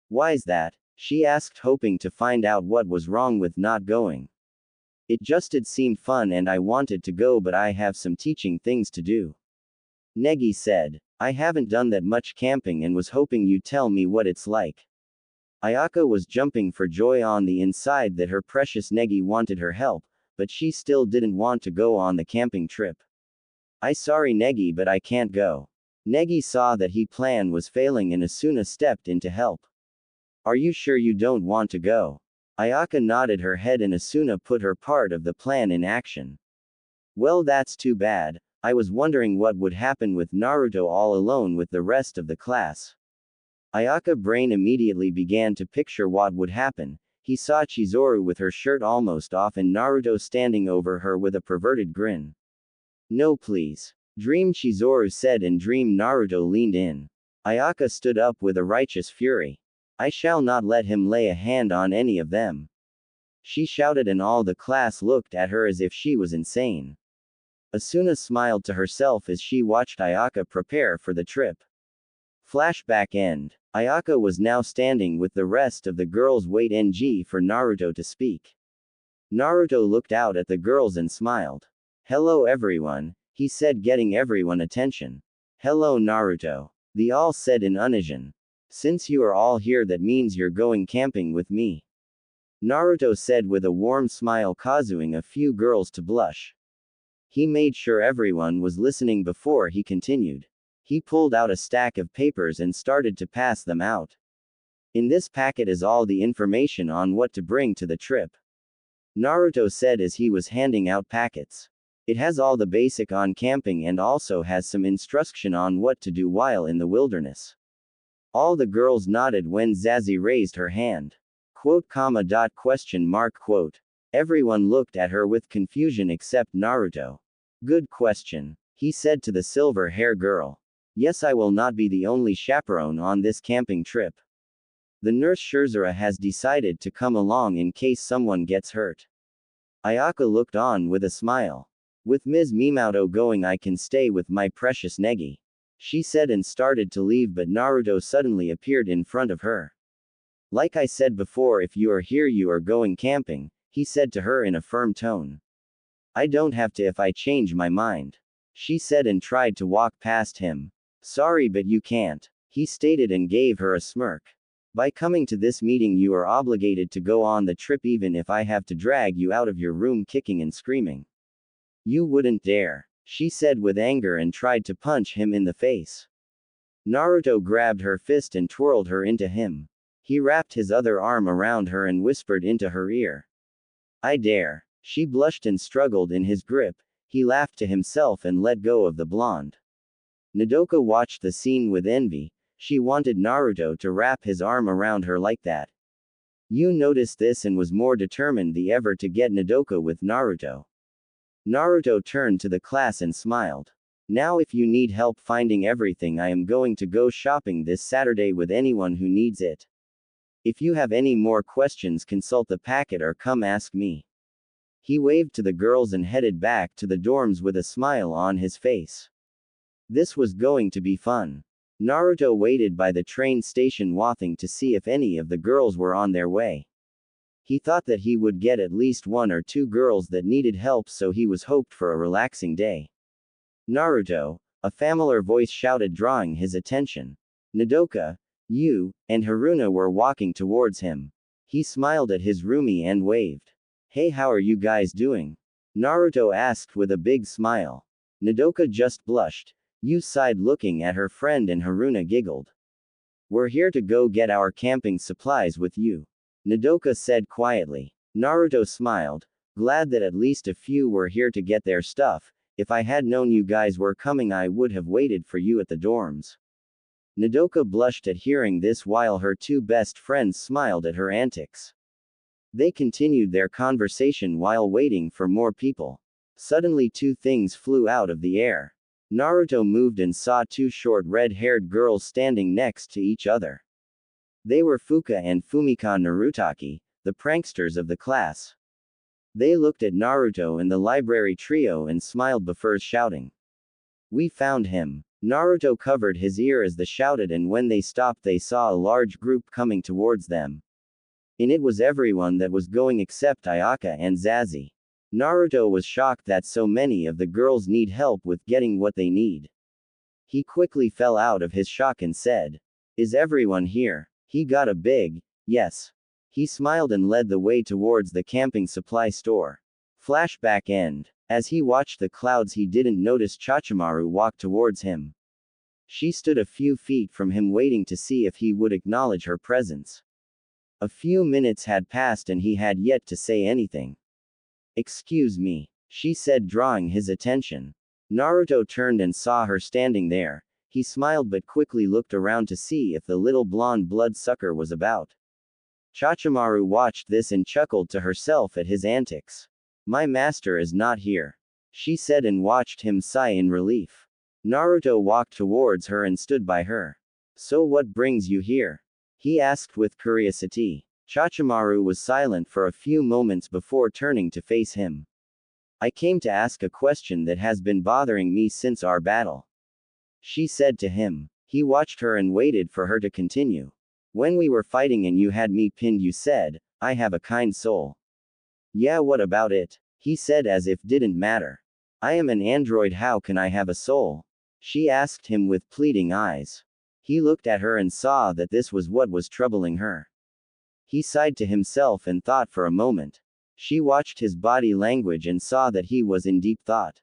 Why's that? She asked, hoping to find out what was wrong with not going. It seemed fun and I wanted to go, but I have some teaching things to do. Negi said. I haven't done that much camping and was hoping you'd tell me what it's like. Ayaka was jumping for joy on the inside that her precious Negi wanted her help, but she still didn't want to go on the camping trip. Sorry Negi, but I can't go. Negi saw that his plan was failing and Asuna stepped in to help. Are you sure you don't want to go? Ayaka nodded her head and Asuna put her part of the plan in action. Well, that's too bad. I was wondering what would happen with Naruto all alone with the rest of the class. Ayaka's brain immediately began to picture what would happen. He saw Chizuru with her shirt almost off and Naruto standing over her with a perverted grin. No please. Dream, Chizuru said, and Dream Naruto leaned in. Ayaka stood up with a righteous fury. I shall not let him lay a hand on any of them. She shouted and all the class looked at her as if she was insane. Asuna smiled to herself as she watched Ayaka prepare for the trip. Flashback end. Ayaka was now standing with the rest of the girls waiting for Naruto to speak. Naruto looked out at the girls and smiled. Hello everyone, he said, getting everyone attention. Hello Naruto. They all said in unison. Since you are all here, that means you're going camping with me. Naruto said with a warm smile, causing a few girls to blush. He made sure everyone was listening before he continued. He pulled out a stack of papers and started to pass them out. In this packet is all the information on what to bring to the trip. Naruto said as he was handing out packets. It has all the basic on camping and also has some instruction on what to do while in the wilderness. All the girls nodded when Zazie raised her hand. Quote, question mark, quote. Everyone looked at her with confusion except Naruto. Good question, he said to the silver hair girl. Yes, I will not be the only chaperone on this camping trip. The nurse Shirzura has decided to come along in case someone gets hurt. Ayaka looked on with a smile. With Ms. Minato going, I can stay with my precious Negi. She said and started to leave, but Naruto suddenly appeared in front of her. Like I said before, if you are here you are going camping, he said to her in a firm tone. I don't have to if I change my mind. She said and tried to walk past him. Sorry, but you can't, he stated and gave her a smirk. By coming to this meeting you are obligated to go on the trip even if I have to drag you out of your room kicking and screaming. You wouldn't dare, she said with anger and tried to punch him in the face. Naruto grabbed her fist and twirled her into him. He wrapped his other arm around her and whispered into her ear. I dare. She blushed and struggled in his grip. He laughed to himself and let go of the blonde. Nodoka watched the scene with envy. She wanted Naruto to wrap his arm around her like that. Yu noticed this and was more determined than ever to get Nodoka with Naruto. Naruto turned to the class and smiled. Now if you need help finding everything, I am going to go shopping this Saturday with anyone who needs it. If you have any more questions, consult the packet or come ask me. He waved to the girls and headed back to the dorms with a smile on his face. This was going to be fun. Naruto waited by the train station waiting to see if any of the girls were on their way. He thought that he would get at least one or two girls that needed help, so he was hoped for a relaxing day. Naruto, a familiar voice shouted, drawing his attention. Nodoka, Yu, and Haruna were walking towards him. He smiled at his roomie and waved. Hey, how are you guys doing? Naruto asked with a big smile. Nodoka just blushed. Yu sighed looking at her friend and Haruna giggled. We're here to go get our camping supplies with you, Nodoka said quietly. Naruto smiled, glad that at least a few were here to get their stuff. If I had known you guys were coming, I would have waited for you at the dorms. Nodoka blushed at hearing this while her two best friends smiled at her antics. They continued their conversation while waiting for more people. Suddenly two things flew out of the air. Naruto moved and saw two short red-haired girls standing next to each other. They were Fuka and Fumika Narutaki, the pranksters of the class. They looked at Naruto and the library trio and smiled before shouting. We found him. Naruto covered his ear as they shouted, and when they stopped they saw a large group coming towards them. In it was everyone that was going except Ayaka and Zazie. Naruto was shocked that so many of the girls need help with getting what they need. He quickly fell out of his shock and said, "Is everyone here?" He got a big yes. He smiled and led the way towards the camping supply store. Flashback end. As he watched the clouds, he didn't notice Chachimaru walk towards him. She stood a few feet from him waiting to see if he would acknowledge her presence. A few minutes had passed and he had yet to say anything. "Excuse me," she said, drawing his attention. Naruto turned and saw her standing there. He smiled but quickly looked around to see if the little blonde bloodsucker was about. Chachimaru watched this and chuckled to herself at his antics. "My master is not here," she said and watched him sigh in relief. Naruto walked towards her and stood by her. "So what brings you here?" he asked with curiosity. Chachimaru was silent for a few moments before turning to face him. "I came to ask a question that has been bothering me since our battle," she said to him. He watched her and waited for her to continue. "When we were fighting and you had me pinned, you said, 'I have a kind soul.' Yeah, what about it?" he said as if didn't matter. "I am an android, how can I have a soul?" she asked him with pleading eyes. He looked at her and saw that this was what was troubling her. He sighed to himself and thought for a moment. She watched his body language and saw that he was in deep thought.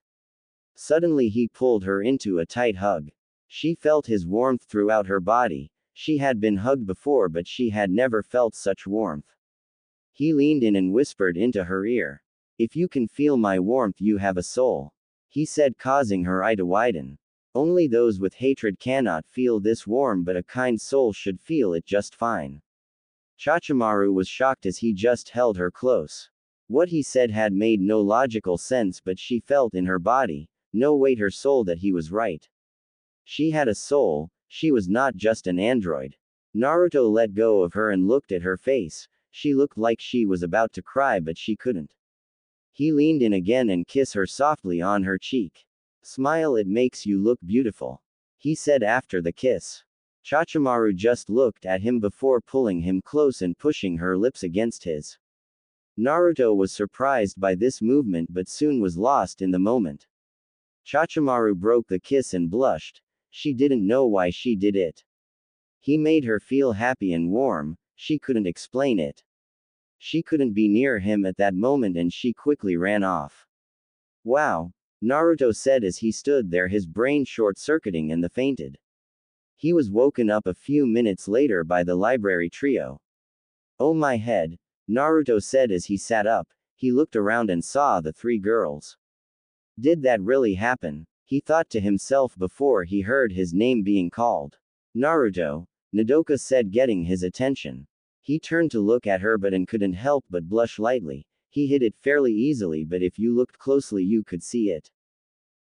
Suddenly he pulled her into a tight hug. She felt his warmth throughout her body. She had been hugged before, but she had never felt such warmth. He leaned in and whispered into her ear. "If you can feel my warmth, you have a soul," he said, causing her eye to widen. "Only those with hatred cannot feel this warm, but a kind soul should feel it just fine." Chachimaru was shocked as he just held her close. What he said had made no logical sense, but she felt in her body, no wait, her soul, that he was right. She had a soul, she was not just an android. Naruto let go of her and looked at her face. She looked like she was about to cry, but she couldn't. He leaned in again and kissed her softly on her cheek. "Smile, it makes you look beautiful," he said after the kiss. Chachimaru just looked at him before pulling him close and pushing her lips against his. Naruto was surprised by this movement but soon was lost in the moment. Chachimaru broke the kiss and blushed. She didn't know why she did it. He made her feel happy and warm. She couldn't explain it. She couldn't be near him at that moment and she quickly ran off. "Wow," Naruto said as he stood there, his brain short-circuiting and fainted. He was woken up a few minutes later by the library trio. "Oh my head," Naruto said as he sat up. He looked around and saw the three girls. Did that really happen? He thought to himself before he heard his name being called. "Naruto," Nodoka said, getting his attention. He turned to look at her but couldn't help but blush lightly. He hid it fairly easily, but if you looked closely you could see it.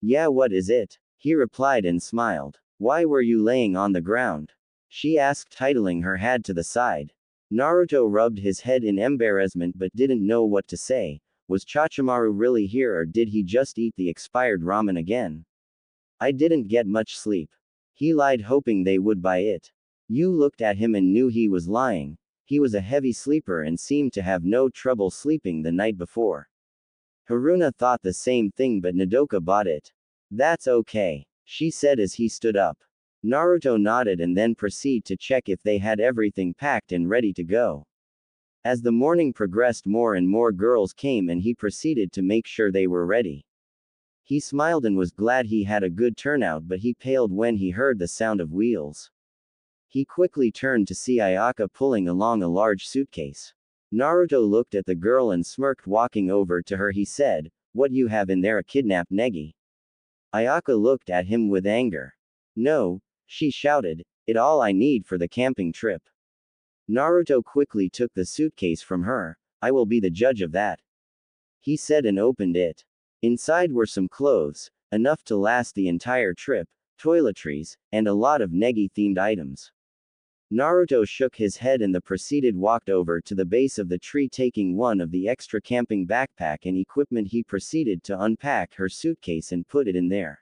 "Yeah, what is it?" he replied and smiled. "Why were you laying on the ground?" she asked, titling her head to the side. Naruto rubbed his head in embarrassment but didn't know what to say. Was Chachimaru really here, or did he just eat the expired ramen again? "I didn't get much sleep," he lied, hoping they would buy it. Yu looked at him and knew he was lying. He was a heavy sleeper and seemed to have no trouble sleeping the night before. Haruna thought the same thing, but Nodoka bought it. "That's okay," she said as he stood up. Naruto nodded and then proceeded to check if they had everything packed and ready to go. As the morning progressed, more and more girls came and he proceeded to make sure they were ready. He smiled and was glad he had a good turnout, but he paled when he heard the sound of wheels. He quickly turned to see Ayaka pulling along a large suitcase. Naruto looked at the girl and smirked. Walking over to her, he said, "What you have in there, a kidnapped Negi?" Ayaka looked at him with anger. "No," she shouted, "it all I need for the camping trip." Naruto quickly took the suitcase from her. "I will be the judge of that," he said and opened it. Inside were some clothes, enough to last the entire trip, toiletries, and a lot of Negi-themed items. Naruto shook his head and the proceeded walked over to the base of the tree, taking one of the extra camping backpack and equipment. He proceeded to unpack her suitcase and put it in there.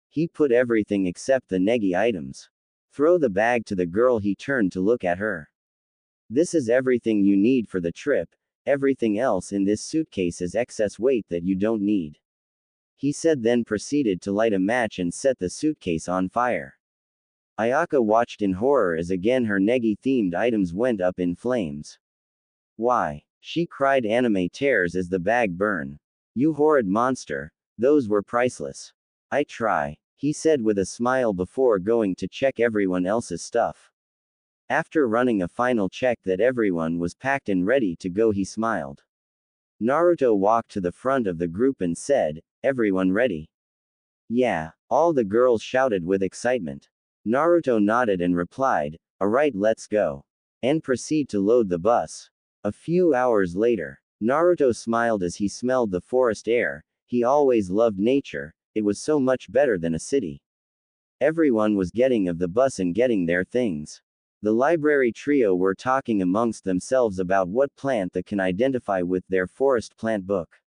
He put everything except the Negi items. Throw the bag to the girl. He turned to look at her. This is everything you need for the trip. Everything else in this suitcase is excess weight that you don't need. He said, then proceeded to light a match and set the suitcase on fire. Ayaka watched in horror as again her Negi-themed items went up in flames. Why? She cried. Anime tears as the bag burned. You horrid monster. Those were priceless. I try, he said with a smile before going to check everyone else's stuff. After running a final check that everyone was packed and ready to go, he smiled. Naruto walked to the front of the group and said, everyone ready? Yeah, all the girls shouted with excitement. Naruto nodded and replied, alright, let's go. And proceed to load the bus. A few hours later, Naruto smiled as he smelled the forest air. He always loved nature, it was so much better than a city. Everyone was getting off the bus and getting their things. The library trio were talking amongst themselves about what plant they can identify with their forest plant book.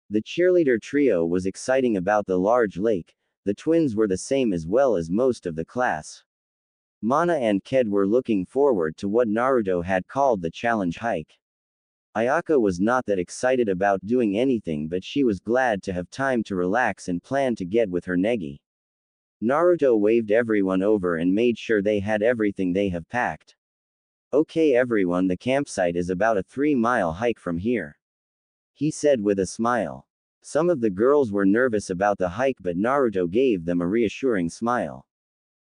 The cheerleader trio was exciting about the large lake. The twins were the same as well as most of the class. Mana and Ked were looking forward to what Naruto had called the challenge hike. Ayaka was not that excited about doing anything, but she was glad to have time to relax and plan to get with her Negi. Naruto waved everyone over and made sure they had everything they have packed. Okay everyone, the campsite is about a 3-mile hike from here, he said with a smile. Some of the girls were nervous about the hike, but Naruto gave them a reassuring smile.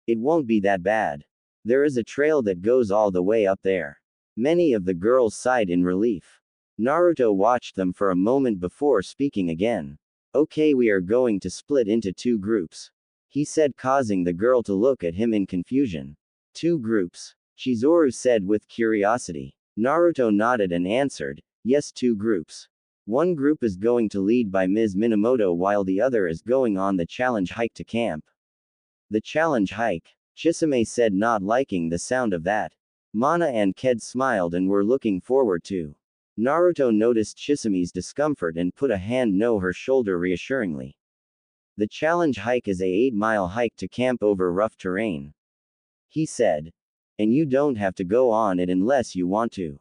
It won't be that bad. There is a trail that goes all the way up there. Many of the girls sighed in relief. Naruto watched them for a moment before speaking again. Okay, we are going to split into 2 groups, he said, causing the girl to look at him in confusion. 2 groups? Chizuru said with curiosity. Naruto nodded and answered, yes, 2 groups. One group is going to lead by Ms. Minamoto while the other is going on the challenge hike to camp. The challenge hike? Chisame said, not liking the sound of that. Mana and Ked smiled and were looking forward to. Naruto noticed Chisame's discomfort and put a hand on her shoulder reassuringly. The challenge hike is a 8-mile hike to camp over rough terrain, he said. And you don't have to go on it unless you want to.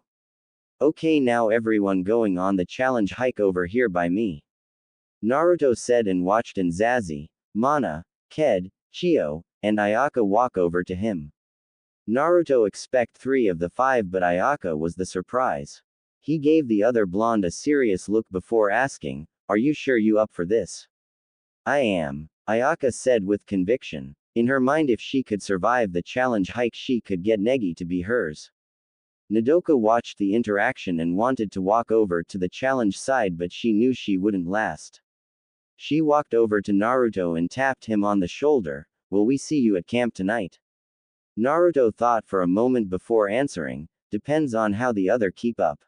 Okay, now everyone going on the challenge hike over here by me, Naruto said, and watched Zazi, Mana, Ked, Chio, and Ayaka walk over to him. Naruto expect 3 of the 5, but Ayaka was the surprise. He gave the other blonde a serious look before asking, are you sure you up for this? I am, Ayaka said with conviction. In her mind, if she could survive the challenge hike, she could get Negi to be hers. Nodoka watched the interaction and wanted to walk over to the challenge side, but she knew she wouldn't last. She walked over to Naruto and tapped him on the shoulder. Will we see you at camp tonight? Naruto thought for a moment before answering, depends on how the other keep up.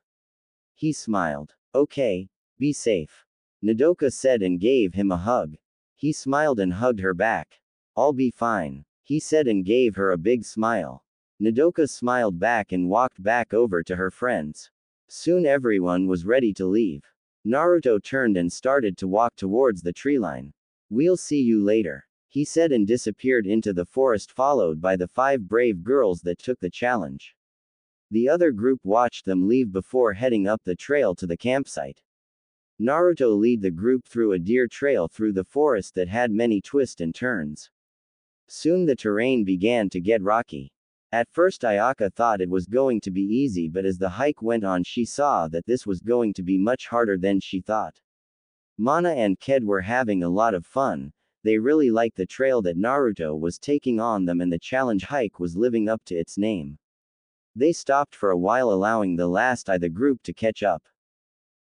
He smiled. Okay, be safe, Nodoka said and gave him a hug. He smiled and hugged her back. I'll be fine, he said and gave her a big smile. Nodoka smiled back and walked back over to her friends. Soon everyone was ready to leave. Naruto turned and started to walk towards the treeline. We'll see you later, he said and disappeared into the forest, followed by the 5 brave girls that took the challenge. The other group watched them leave before heading up the trail to the campsite. Naruto led the group through a deer trail through the forest that had many twists and turns. Soon the terrain began to get rocky. At first Ayaka thought it was going to be easy, but as the hike went on she saw that this was going to be much harder than she thought. Mana and Ked were having a lot of fun. They really liked the trail that Naruto was taking on them, and the challenge hike was living up to its name. They stopped for a while, allowing the last of the group to catch up.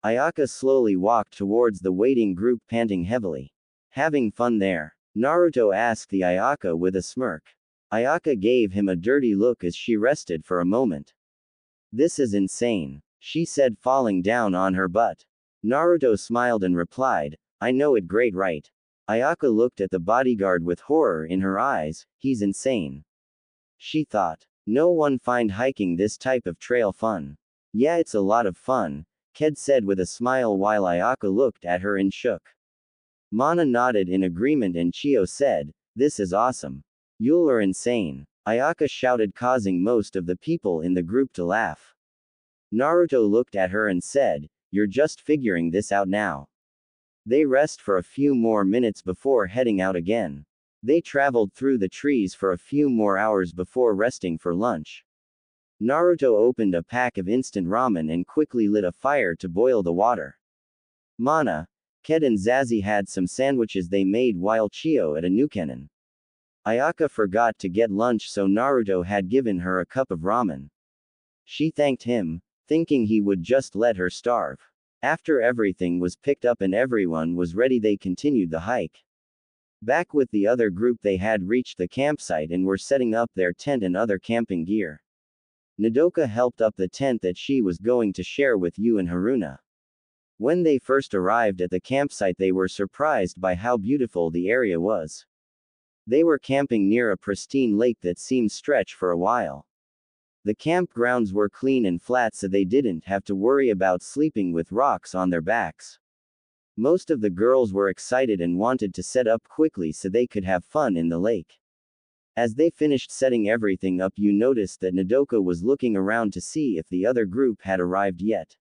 Ayaka slowly walked towards the waiting group, panting heavily. Having fun there? Naruto asked the Ayaka with a smirk. Ayaka gave him a dirty look as she rested for a moment. This is insane, she said, falling down on her butt. Naruto smiled and replied, I know it, great, right? Ayaka looked at the bodyguard with horror in her eyes. He's insane, she thought. No one find hiking this type of trail fun. Yeah, it's a lot of fun, Ked said with a smile while Ayaka looked at her and shook. Mana nodded in agreement and Chio said, "This is awesome. You are insane," Ayaka shouted, causing most of the people in the group to laugh. Naruto looked at her and said, "You're just figuring this out now." They rest for a few more minutes before heading out again. They traveled through the trees for a few more hours before resting for lunch. Naruto opened a pack of instant ramen and quickly lit a fire to boil the water. Mana, Ked and Zazie had some sandwiches they made while Chio at a Nukenin. Ayaka forgot to get lunch, so Naruto had given her a cup of ramen. She thanked him, thinking he would just let her starve. After everything was picked up and everyone was ready, they continued the hike. Back with the other group, they had reached the campsite and were setting up their tent and other camping gear. Nodoka helped up the tent that she was going to share with Yu and Haruna. When they first arrived at the campsite, they were surprised by how beautiful the area was. They were camping near a pristine lake that seemed stretch for a while. The campgrounds were clean and flat, so they didn't have to worry about sleeping with rocks on their backs. Most of the girls were excited and wanted to set up quickly so they could have fun in the lake. As they finished setting everything up, you noticed that Nodoka was looking around to see if the other group had arrived yet.